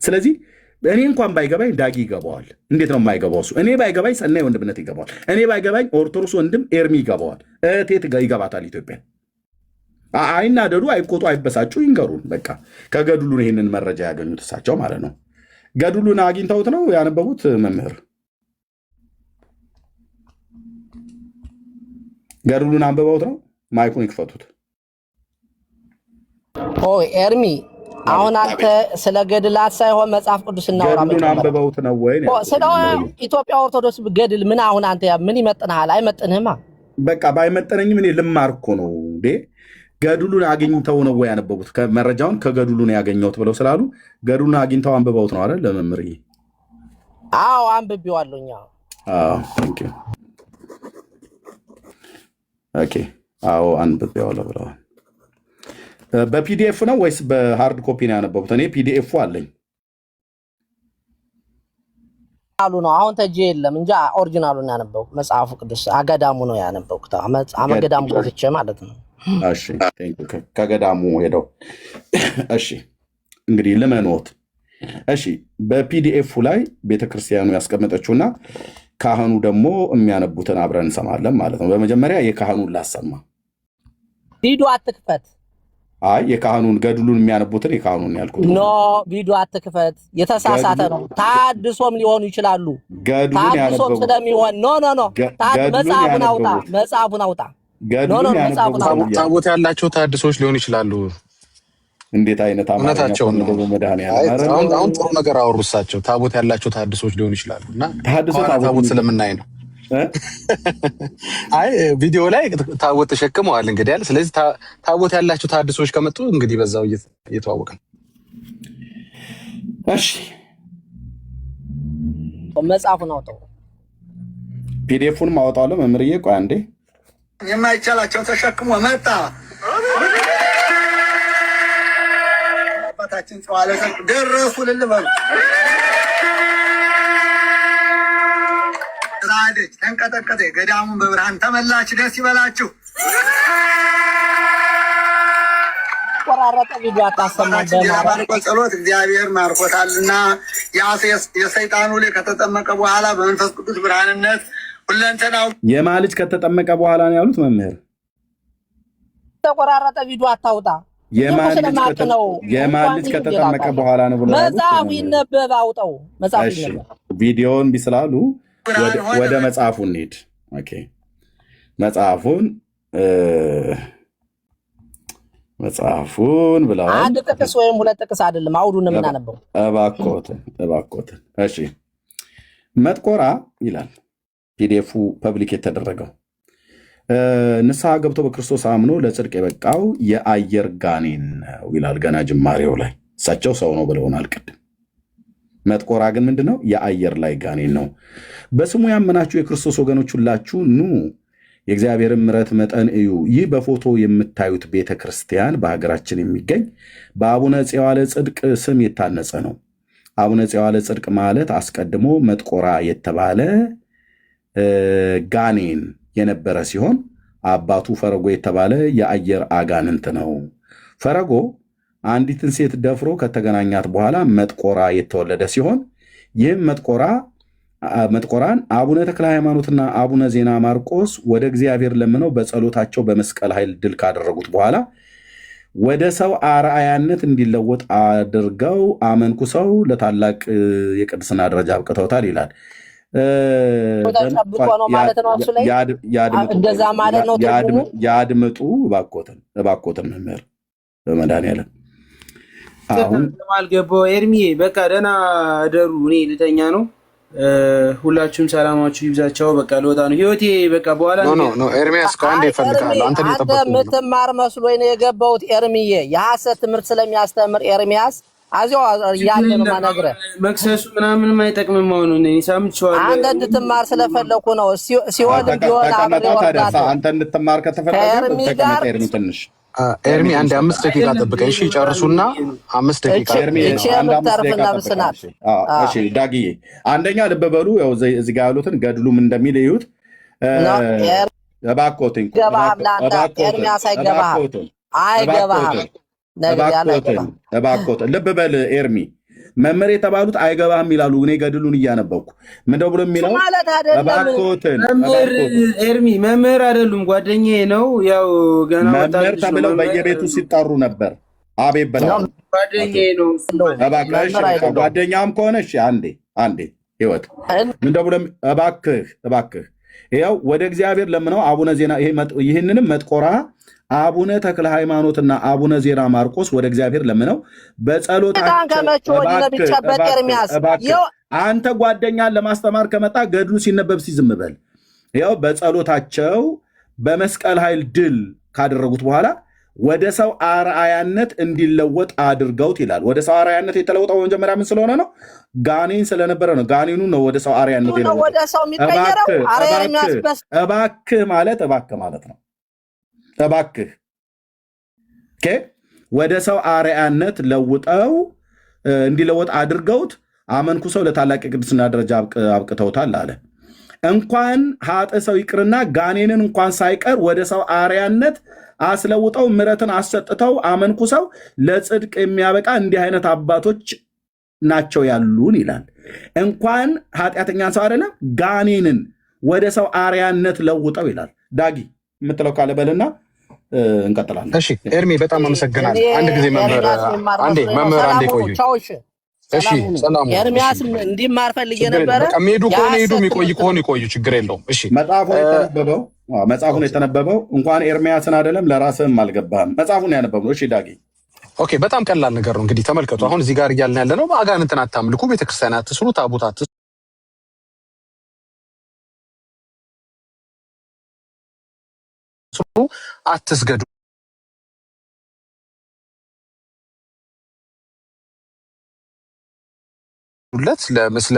ስለዚህ እኔ እንኳን ባይገባኝ ዳጊ ይገባዋል። እንዴት ነው የማይገባው? እሱ እኔ ባይገባኝ ሰናይ ወንድምነት ይገባዋል። እኔ ባይገባኝ ኦርቶዶክስ ወንድም ኤርሚ ይገባዋል። እህቴ ይገባታል። ኢትዮጵያ አይናደዱ፣ አይቆጡ፣ አይበሳጩ፣ ይንገሩን። በቃ ከገድሉን ይህንን መረጃ ያገኙት እሳቸው ማለት ነው። ገድሉን አግኝተውት ነው ያነበቡት። መምህር ገድሉን አንብበውት ነው? ማይኩን ይክፈቱት። ኤርሚ አሁን አንተ ስለ ገድላት ሳይሆን መጽሐፍ ቅዱስ እናወራ። ገድሉን አንብበውት ነው ወይ? ስለ ኢትዮጵያ ኦርቶዶክስ ገድል ምን አሁን አንተ ምን ይመጥንሃል? አይመጥንህማ። በቃ ባይመጥነኝም እኔ ልማር እኮ ነው እንዴ። ገድሉን አግኝተው ነው ወይ ያነበቡት? መረጃውን ከገድሉ ነው ያገኘሁት ብለው ስላሉ ገድሉን አግኝተው አንብበውት ነው አይደል? ለመምህርዬ አዎ አንብቤዋለሁኛ። ኦኬ አዎ አንብቤዋለሁ ብለዋል። በፒዲኤፍ ነው ወይስ በሃርድ ኮፒ ነው ያነበቡት? እኔ ፒዲኤፉ አለኝ አሉ ነው። አሁን ተጄ የለም እንጂ ኦሪጂናሉን ያነበብኩት መጽሐፉ ቅዱስ አገዳሙ ነው ያነበብኩት። አመገዳሙ ወጥቼ ማለት ነው። እሺ ከገዳሙ ሄደው እሺ እንግዲህ ልመኖት። እሺ በፒዲኤፉ ላይ ቤተክርስቲያኑ ያስቀመጠችውና ካህኑ ደግሞ የሚያነቡትን አብረን እንሰማለን ማለት ነው። በመጀመሪያ የካህኑን ላሰማ። ቪዲዮ አትክፈት። አይ የካህኑን ገድሉን የሚያነቡትን የካህኑን ያልኩት ኖ ቪዲዮ አትክፈት፣ የተሳሳተ ነው። ታድሶም ሊሆኑ ይችላሉ። ገድሉን ያነበቡ ስለሚሆን ኖ መጽሐፉን አውጣ፣ መጽሐፉን አውጣ። ታቦት ያላቸው ታድሶች ሊሆኑ ይችላሉ። እንዴት አይነት እውነታቸውን ነው። አሁን ጥሩ ነገር አወሩ እሳቸው። ታቦት ያላቸው ታድሶች ሊሆኑ ይችላሉ እና ታቦት ስለምናይ ነው። አይ ቪዲዮ ላይ ታቦት ተሸክመዋል እንግዲህ ያለ። ስለዚህ ታቦት ያላቸው ታድሶች ከመጡ እንግዲህ በዛው እየተዋወቀን። እሺ መጽሐፉን አውጣው። ፒዲኤፉንም አወጣዋለሁ። መምህርዬ ቆይ አንዴ። የማይቻላቸው ተሸክሞ መጣ። አባታችን ጸዋለ ደረሱ ልልበሉ ራደች ተንቀጠቀጠ። ገዳሙን በብርሃን ተመላች። ደስ ይበላችሁ። ቆራረጠ ቪዲዮ አታሰማን። ጸሎት እግዚአብሔር ማርኮታልና የሰይጣኑ ልጅ ከተጠመቀ በኋላ በመንፈስ ቅዱስ ብርሃንነት ሁለንተናው የማን ልጅ ከተጠመቀ በኋላ ነው ያሉት መምህር? ተቆራረጠ ቪዲዮ አታውጣ። የማን ልጅ ከተጠመቀ በኋላ ነው ብለው መጽሐፉ ይነበብ። አውጣው መጽሐፉ ይነበብ። ቪዲዮውን ቢስላሉ ወደ መጽሐፉ እንሂድ። ኦኬ መጽሐፉን ብለዋል። አንድ ጥቅስ ወይም ሁለት ጥቅስ አይደለም፣ አውዱን የምናነበው። እባክዎትን። እሺ መጥቆራ ይላል ፒዲኤፉ ፐብሊክ የተደረገው። ንስሐ ገብቶ በክርስቶስ አምኖ ለጽድቅ የበቃው የአየር ጋኔን ነው ይላል። ገና ጅማሬው ላይ እሳቸው ሰው ነው ብለውናል ቅድም። መጥቆራ ግን ምንድነው? የአየር ላይ ጋኔን ነው። በስሙ ያመናችሁ የክርስቶስ ወገኖች ሁላችሁ ኑ የእግዚአብሔርን ምሕረት መጠን እዩ። ይህ በፎቶ የምታዩት ቤተ ክርስቲያን በሀገራችን የሚገኝ በአቡነ ፄዋለ ጽድቅ ስም የታነጸ ነው። አቡነ ፄዋለ ጽድቅ ማለት አስቀድሞ መጥቆራ የተባለ ጋኔን የነበረ ሲሆን አባቱ ፈረጎ የተባለ የአየር አጋንንት ነው። ፈረጎ አንዲትን ሴት ደፍሮ ከተገናኛት በኋላ መጥቆራ የተወለደ ሲሆን ይህም መጥቆራን አቡነ ተክለ ሃይማኖትና አቡነ ዜና ማርቆስ ወደ እግዚአብሔር ለምነው በጸሎታቸው በመስቀል ኃይል ድል ካደረጉት በኋላ ወደ ሰው አርአያነት እንዲለወጥ አድርገው አመንኩሰው ለታላቅ የቅድስና ደረጃ አብቅተውታል ይላል። ያድምጡ እባኮትን መምህር በመድኃኒዓለም አሁን አልገባው ኤርሚዬ በቃ ደህና አደሩ። እኔ ልተኛ ነው። ሁላችሁም ሰላማችሁ ይብዛቸው። በቃ ልወጣ ነው። ህይወቴ በቃ በኋላ ነው። ኤርሚያስ ከአንዴ ይፈልጋል። አንተ የምትማር መስሎኝ ነው የገባሁት። ኤርሚዬ የሐሰት ትምህርት ስለሚያስተምር ኤርሚያስ አዚያው ያለ ነው ማነግረ መክሰሱ ምናምንም አይጠቅምም። አሁን እኔ ሰምቼዋለሁ። አንተ እንድትማር ስለፈለኩ ነው። ሲወድ ቢሆን አብሬ ወጣ። አንተ እንድትማር ከተፈለገ ተቀመጥ ትንሽ ኤርሚ አንድ 5 ደቂቃ ጠብቀኝ። እሺ ጨርሱና 5 ደቂቃ እሺ ዳግዬ አንደኛ ልብ በሉ። ያው እዚህ ጋር ያሉትን ገድሉም እንደሚል ይዩት። እባክዎትን ልብ በል ኤርሚ። መምህር የተባሉት አይገባህም ይላሉ። እኔ ገድሉን እያነበብኩ ምንድነው ብሎ የሚለው? እባክዎትን ኤርሚ መምህር አይደሉም፣ ጓደኛዬ ነው። ያው ገና መምህር ተብለው በየቤቱ ሲጠሩ ነበር። አቤት ብለዋል። ጓደኛዬ ነው። ጓደኛም ከሆነ እሺ፣ አንዴ ህይወት ምንድነው ብሎ እባክህ ይኸው ወደ እግዚአብሔር ለምነው አቡነ ዜና ይህንንም መጥቆራ አቡነ ተክለ ሃይማኖትና አቡነ ዜና ማርቆስ ወደ እግዚአብሔር ለምነው በጸሎታቸው አንተ ጓደኛን ለማስተማር ከመጣ ገድሉ ሲነበብ ሲዝም በል። ያው በጸሎታቸው በመስቀል ኃይል ድል ካደረጉት በኋላ ወደ ሰው አርአያነት እንዲለወጥ አድርገውት ይላል። ወደ ሰው አርአያነት የተለወጠው መጀመሪያ ምን ስለሆነ ነው? ጋኔን ስለነበረ ነው። ጋኔኑ ነው ወደ ሰው አርአያነት የለወጠው። እባክህ ማለት ነው። እባክህ ወደ ሰው አርአያነት ለውጠው እንዲለወጥ አድርገውት አመንኩሰው ለታላቅ የቅድስና ደረጃ አብቅተውታል አለ። እንኳን ኃጥእ ሰው ይቅርና ጋኔንን እንኳን ሳይቀር ወደ ሰው አርአያነት አስለውጠው ምሕረትን አሰጥተው አመንኩሰው ለጽድቅ የሚያበቃ እንዲህ አይነት አባቶች ናቸው ያሉን ይላል። እንኳን ኃጢአተኛን ሰው አይደለም ጋኔንን ወደ ሰው አርአያነት ለውጠው ይላል። ዳጊ የምትለው ካለ በልና እንቀጥላለን። እሺ ኤርሚ በጣም አመሰግናለሁ። አንድ ጊዜ መምህር አንዴ ቆዩ። እሺ ሰላም ኤርሚያስ እንዲማር ፈልጌ ነበረ። ከመሄዱ ከሆነ ሄዱ፣ የሚቆይ ከሆነ ይቆዩ፣ ችግር የለውም። እሺ መጽሐፉን የተነበበው እንኳን ኤርሚያስን አይደለም ለራስህም አልገባህም። መጽሐፉን ያነበብነው። እሺ ዳጊ ኦኬ፣ በጣም ቀላል ነገር ነው። እንግዲህ ተመልከቱ። አሁን እዚህ ጋር እያልን ያለ ነው አጋንንትን አታምልኩ፣ ቤተክርስቲያን አትስሩ፣ ታቦት አትስሩ፣ አትስገዱ ለት ለምስለ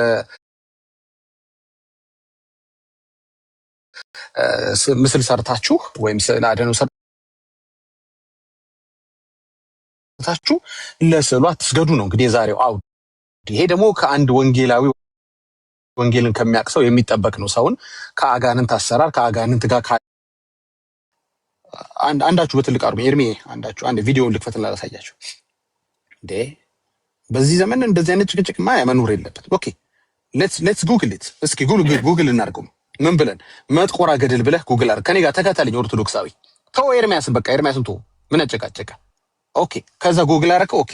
ምስል ሰርታችሁ ወይም ስዕል አድኖ ሰርታችሁ ለስዕሉ አትስገዱ ነው እንግዲህ የዛሬው አውድ። ይሄ ደግሞ ከአንድ ወንጌላዊ ወንጌልን ከሚያውቅ ሰው የሚጠበቅ ነው። ሰውን ከአጋንንት አሰራር ከአጋንንት ጋር አንዳችሁ በትልቅ አርጉ። ኤርሚ አንዳችሁ አንድ ቪዲዮውን ልክፈትና ላሳያችሁ። እንዴ በዚህ ዘመን እንደዚህ አይነት ጭቅጭቅማ መኖር የለበትም። ኦኬ ሌትስ ጉግል ኢት። እስኪ ጉግል እናድርገው። ምን ብለን መጥቆራ ገድል ብለህ ጉግል አድርግ። ከኔ ጋር ተከታተልኝ ኦርቶዶክሳዊ። ተው ኤርሚያስን፣ በቃ ኤርሚያስን ተው። ምን አጨቃጨቀ? ኦኬ ከዛ ጉግል አደረከው። ኦኬ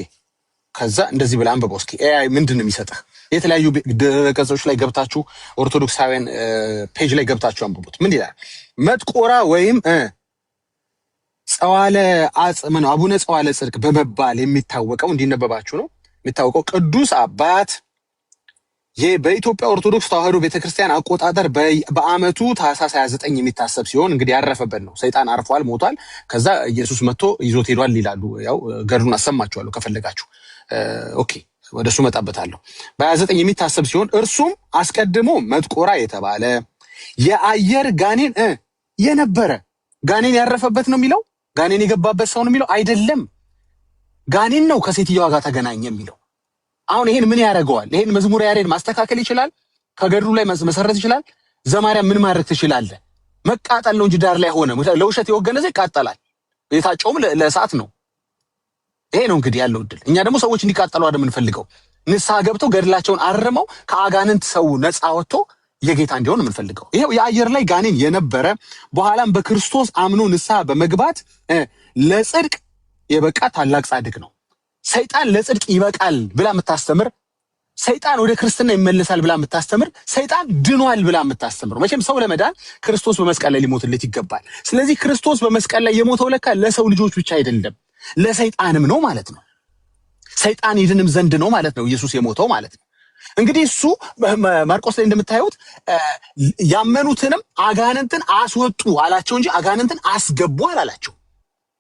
ከዛ እንደዚህ ብለህ አንብበው እስኪ። ኤአይ ምንድን ነው የሚሰጥህ? የተለያዩ ድረገጾች ላይ ገብታችሁ ኦርቶዶክሳውያን ፔጅ ላይ ገብታችሁ አንብቡት። ምን ይላል? መጥቆራ ወይም ጸዋለ አጽም ነው አቡነ ጸዋለ ጽድቅ በመባል የሚታወቀው እንዲነበባችሁ ነው የሚታወቀው ቅዱስ አባት በኢትዮጵያ ኦርቶዶክስ ተዋሕዶ ቤተክርስቲያን አቆጣጠር በአመቱ ታኅሳስ 29 የሚታሰብ ሲሆን እንግዲህ ያረፈበት ነው። ሰይጣን አርፏል፣ ሞቷል። ከዛ ኢየሱስ መጥቶ ይዞት ሄዷል ይላሉ። ያው ገድሉን አሰማችኋለሁ ከፈለጋችሁ። ኦኬ ወደሱ መጣበታለሁ። በ29 የሚታሰብ ሲሆን እርሱም አስቀድሞ መጥቆራ የተባለ የአየር ጋኔን የነበረ ጋኔን ያረፈበት ነው የሚለው። ጋኔን የገባበት ሰው ነው የሚለው አይደለም። ጋኔን ነው ከሴትዮዋ ጋር ተገናኘ የሚለው። አሁን ይሄን ምን ያደርገዋል? ይሄን መዝሙረ ያሬድ ማስተካከል ይችላል። ከገድሉ ላይ መሰረት ይችላል። ዘማርያም ምን ማድረግ ትችላለህ? መቃጠል ነው እንጂ ዳር ላይ ሆነ ለውሸት የወገነ ዘ ይቃጠላል። የታጨውም ለእሳት ነው። ይሄ ነው እንግዲህ ያለው እድል። እኛ ደግሞ ሰዎች እንዲቃጠሉ አይደል የምንፈልገው። ንስሐ ገብተው ገድላቸውን አርመው ከአጋንንት ሰው ነፃ ወጥቶ የጌታ እንዲሆን የምንፈልገው። ይሄው የአየር ላይ ጋኔን የነበረ በኋላም በክርስቶስ አምኖ ንስሐ በመግባት ለጽድቅ የበቃ ታላቅ ጻድቅ ነው። ሰይጣን ለጽድቅ ይበቃል ብላ የምታስተምር፣ ሰይጣን ወደ ክርስትና ይመለሳል ብላ የምታስተምር፣ ሰይጣን ድኗል ብላ የምታስተምር። መቼም ሰው ለመዳን ክርስቶስ በመስቀል ላይ ሊሞትለት ይገባል። ስለዚህ ክርስቶስ በመስቀል ላይ የሞተው ለካ ለሰው ልጆች ብቻ አይደለም ለሰይጣንም ነው ማለት ነው። ሰይጣን ይድንም ዘንድ ነው ማለት ነው ኢየሱስ የሞተው ማለት ነው። እንግዲህ እሱ ማርቆስ ላይ እንደምታዩት ያመኑትንም አጋንንትን አስወጡ አላቸው እንጂ አጋንንትን አስገቡ አላላቸው።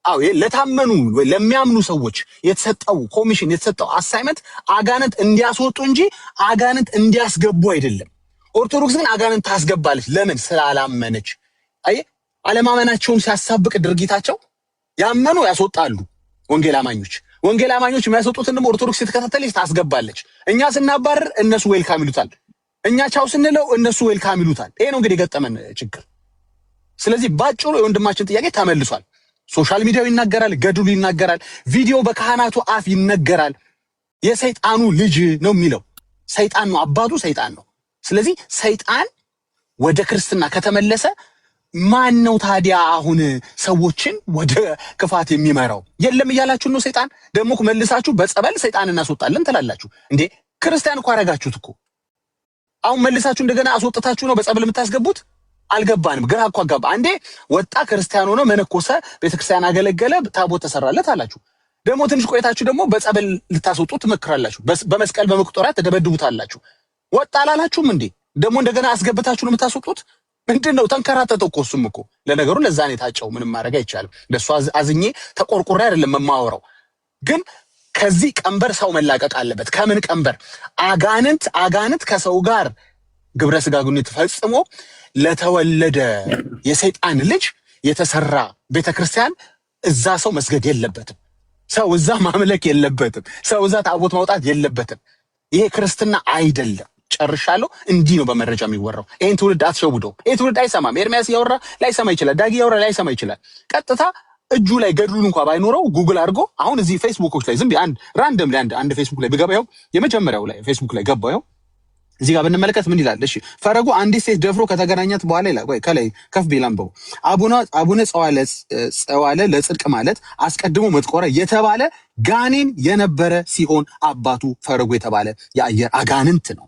አዎ ለታመኑ ለሚያምኑ ሰዎች የተሰጠው ኮሚሽን የተሰጠው አሳይመንት አጋንንት እንዲያስወጡ እንጂ አጋንንት እንዲያስገቡ አይደለም። ኦርቶዶክስ ግን አጋንንት ታስገባለች። ለምን? ስላላመነች። አይ አለማመናቸውም ሲያሳብቅ ድርጊታቸው ያመኑ ያስወጣሉ። ወንጌል አማኞች የሚያስወጡትን ደግሞ ኦርቶዶክስ የተከታተለች ታስገባለች። እኛ ስናባረር እነሱ ዌልካም ይሉታል። እኛ ቻው ስንለው እነሱ ዌልካም ይሉታል። ይሄ ነው እንግዲህ የገጠመን ችግር። ስለዚህ ባጭሩ የወንድማችን ጥያቄ ተመልሷል። ሶሻል ሚዲያው ይናገራል፣ ገድሉ ይናገራል፣ ቪዲዮ በካህናቱ አፍ ይነገራል። የሰይጣኑ ልጅ ነው የሚለው ሰይጣን ነው፣ አባቱ ሰይጣን ነው። ስለዚህ ሰይጣን ወደ ክርስትና ከተመለሰ ማን ነው ታዲያ አሁን ሰዎችን ወደ ክፋት የሚመራው? የለም እያላችሁ ነው። ሰይጣን ደግሞ መልሳችሁ በጸበል ሰይጣን እናስወጣለን ትላላችሁ እንዴ? ክርስቲያን እኮ አረጋችሁት እኮ። አሁን መልሳችሁ እንደገና አስወጥታችሁ ነው በጸበል የምታስገቡት? አልገባንም። ግራ እኮ አጋባ። አንዴ ወጣ ክርስቲያን ሆኖ መነኮሰ፣ ቤተክርስቲያን አገለገለ፣ ታቦት ተሰራለት አላችሁ። ደግሞ ትንሽ ቆይታችሁ ደግሞ በጸበል ልታስወጡ ትመክራላችሁ። በመስቀል በመቁጠሪያ ተደበድቡታላችሁ። ወጣ አላላችሁም እንዴ? ደግሞ እንደገና አስገብታችሁ ነው የምታስወጡት? ምንድነው? ተንከራተተው እኮ እሱም እኮ ለነገሩ ለዛ ነው የታጨው። ምንም ማድረግ አይቻልም። ለሱ አዝኜ ተቆርቁሬ አይደለም የማወራው። ግን ከዚህ ቀንበር ሰው መላቀቅ አለበት። ከምን ቀንበር? አጋንንት ከሰው ጋር ግብረ ስጋ ግንኙነት ፈጽሞ ለተወለደ የሰይጣን ልጅ የተሰራ ቤተክርስቲያን እዛ ሰው መስገድ የለበትም። ሰው እዛ ማምለክ የለበትም። ሰው እዛ ታቦት ማውጣት የለበትም። ይሄ ክርስትና አይደለም። ጨርሻለሁ። እንዲህ ነው በመረጃ የሚወራው። ይሄን ትውልድ አትሸውደው። ይሄ ትውልድ አይሰማም። ኤርሚያስ ያወራ ላይሰማ ይችላል። ዳጊ ያወራ ላይሰማ ይችላል። ቀጥታ እጁ ላይ ገድሉን እንኳን ባይኖረው ጉግል አድርጎ አሁን እዚህ ፌስቡኮች ላይ ዝም ብዬ ራንደም ላይ አንድ ፌስቡክ ላይ ብገባ ይኸው የመጀመሪያው ላይ ፌስቡክ ላይ ገባው ይኸው እዚህ ጋር ብንመለከት ምን ይላል? እሺ ፈረጉ አንዲት ሴት ደፍሮ ከተገናኛት በኋላ ይላል። ወይ ከላይ ከፍ ቢላምበው አቡነ ጸዋለ ለጽድቅ ማለት አስቀድሞ መጥቆረ የተባለ ጋኔን የነበረ ሲሆን አባቱ ፈረጉ የተባለ የአየር አጋንንት ነው።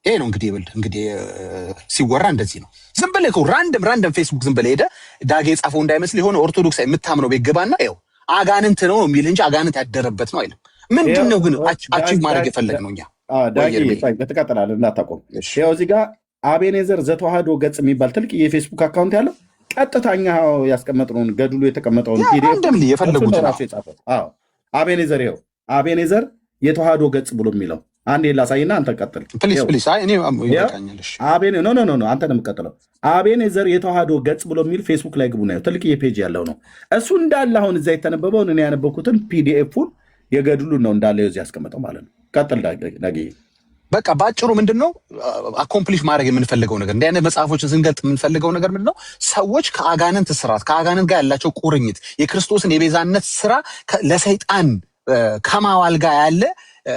ይሄ ነው እንግዲህ ሲወራ እንደዚህ ነው። ዝም ብለህ እኮ ራንደም ፌስቡክ ዝም ብለህ ሄደህ ዳጌ የጻፈው እንዳይመስል የሆነ ኦርቶዶክስ የምታምነው ቤት ገባና ይኸው አጋንንት ነው የሚል እንጂ አጋንንት ያደረበት ነው አይልም። ምንድን ነው ግን አቺቭ ማድረግ የፈለግነው እኛ? ዳጊ ትቀጥላለህ እንዳታቆም። ይኸው እዚህ ጋር አቤኔዘር ዘተዋህዶ ገጽ የሚባል ትልቅ የፌስቡክ አካውንት ያለው ቀጥታኛ ያስቀመጥነውን ገድሉ የተቀመጠውን የፈለጉት ራሱ የጻፈው አቤኔዘር ይኸው አቤኔዘር የተዋህዶ ገጽ ብሎ የሚለው አንዴ ላሳይና አንተ ቀጥል። አንተ ነው የምቀጥለው። አቤኔዘር የተዋህዶ ገጽ ብሎ የሚል ፌስቡክ ላይ ግቡ ነው። ትልቅ የፔጅ ያለው ነው እሱ እንዳለ። አሁን እዛ የተነበበውን እኔ ያነበብኩትን ፒዲኤፉን የገድሉን ነው እንዳለ እዚህ ያስቀመጠው ማለት ነው። ቀጥል ዳጊ። በቃ ባጭሩ ምንድነው አኮምፕሊሽ ማድረግ የምንፈልገው ነገር እንዲህ አይነት መጽሐፎችን ስንገልጥ የምንፈልገው ነገር ምንድነው? ሰዎች ከአጋንንት ስርዓት ከአጋንንት ጋር ያላቸው ቁርኝት የክርስቶስን የቤዛነት ስራ ለሰይጣን ከማዋል ጋር ያለ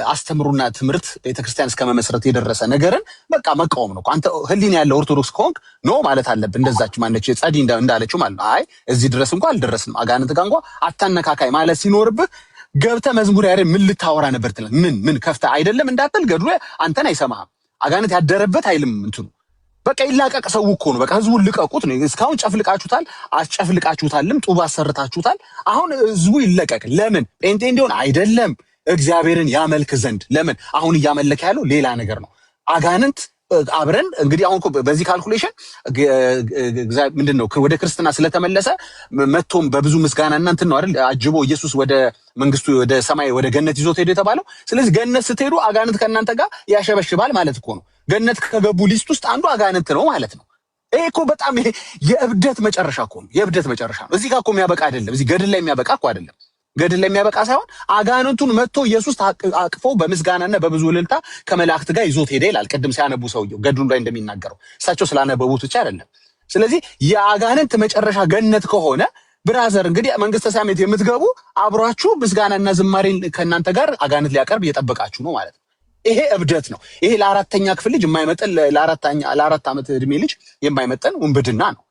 አስተምሩና ትምህርት ቤተክርስቲያን እስከ መመስረት የደረሰ ነገርን በቃ መቃወም ነው። አንተ ህሊና ያለው ኦርቶዶክስ ከሆንክ ኖ ማለት አለብህ። እንደዛች ማነች ጸዲ እንዳለችው ማለት ነው። አይ እዚህ ድረስ እንኳን አልደረስንም አጋንንት ጋር እንኳን አታነካካይ ማለት ሲኖርብህ ገብተህ መዝሙር ያሬድ ምን ልታወራ ነበር ትላለህ። ምን ከፍተህ አይደለም እንዳትል ገድሉ አንተን አይሰማህም። አጋንንት ያደረበት አይልም እንትኑ በቃ ይላቀቅ። ሰው እኮ ነው በቃ ህዝቡን ልቀቁት ነው። እስካሁን ጨፍልቃችሁታል፣ አስጨፍልቃችሁታልም፣ ጡብ አሰርታችሁታል። አሁን ህዝቡ ይለቀቅ። ለምን ጴንጤ እንዲሆን አይደለም እግዚአብሔርን ያመልክ ዘንድ። ለምን አሁን እያመለከ ያለው ሌላ ነገር ነው። አጋንንት አብረን እንግዲህ አሁን በዚህ ካልኩሌሽን ምንድነው ወደ ክርስትና ስለተመለሰ መቶም በብዙ ምስጋና እና እንትን ነው አይደል አጅቦ ኢየሱስ ወደ መንግስቱ ወደ ሰማይ ወደ ገነት ይዞት ሄደ የተባለው። ስለዚህ ገነት ስትሄዱ አጋንንት ከእናንተ ጋር ያሸበሽባል ማለት እኮ ነው። ገነት ከገቡ ሊስት ውስጥ አንዱ አጋንንት ነው ማለት ነው። ይሄ እኮ በጣም የእብደት መጨረሻ እኮ ነው። የእብደት መጨረሻ ነው። እዚህ ጋር እኮ የሚያበቃ አይደለም። እዚህ ገድል ላይ የሚያበቃ እኮ አይደለም። ገድል ላይ የሚያበቃ ሳይሆን አጋንንቱን መጥቶ ኢየሱስ አቅፎ በምስጋናና በብዙ እልልታ ከመላእክት ጋር ይዞት ሄደ ይላል። ቅድም ሲያነቡ ሰውየው ገድሉ ላይ እንደሚናገረው እሳቸው ስላነበቡት ብቻ አይደለም። ስለዚህ የአጋንንት መጨረሻ ገነት ከሆነ ብራዘር እንግዲህ መንግስተ ሰማያት የምትገቡ አብሯችሁ ምስጋናና ዝማሬን ከእናንተ ጋር አጋንንት ሊያቀርብ እየጠበቃችሁ ነው ማለት ነው። ይሄ እብደት ነው። ይሄ ለአራተኛ ክፍል ልጅ የማይመጠን ለአራት ዓመት እድሜ ልጅ የማይመጠን ውንብድና ነው።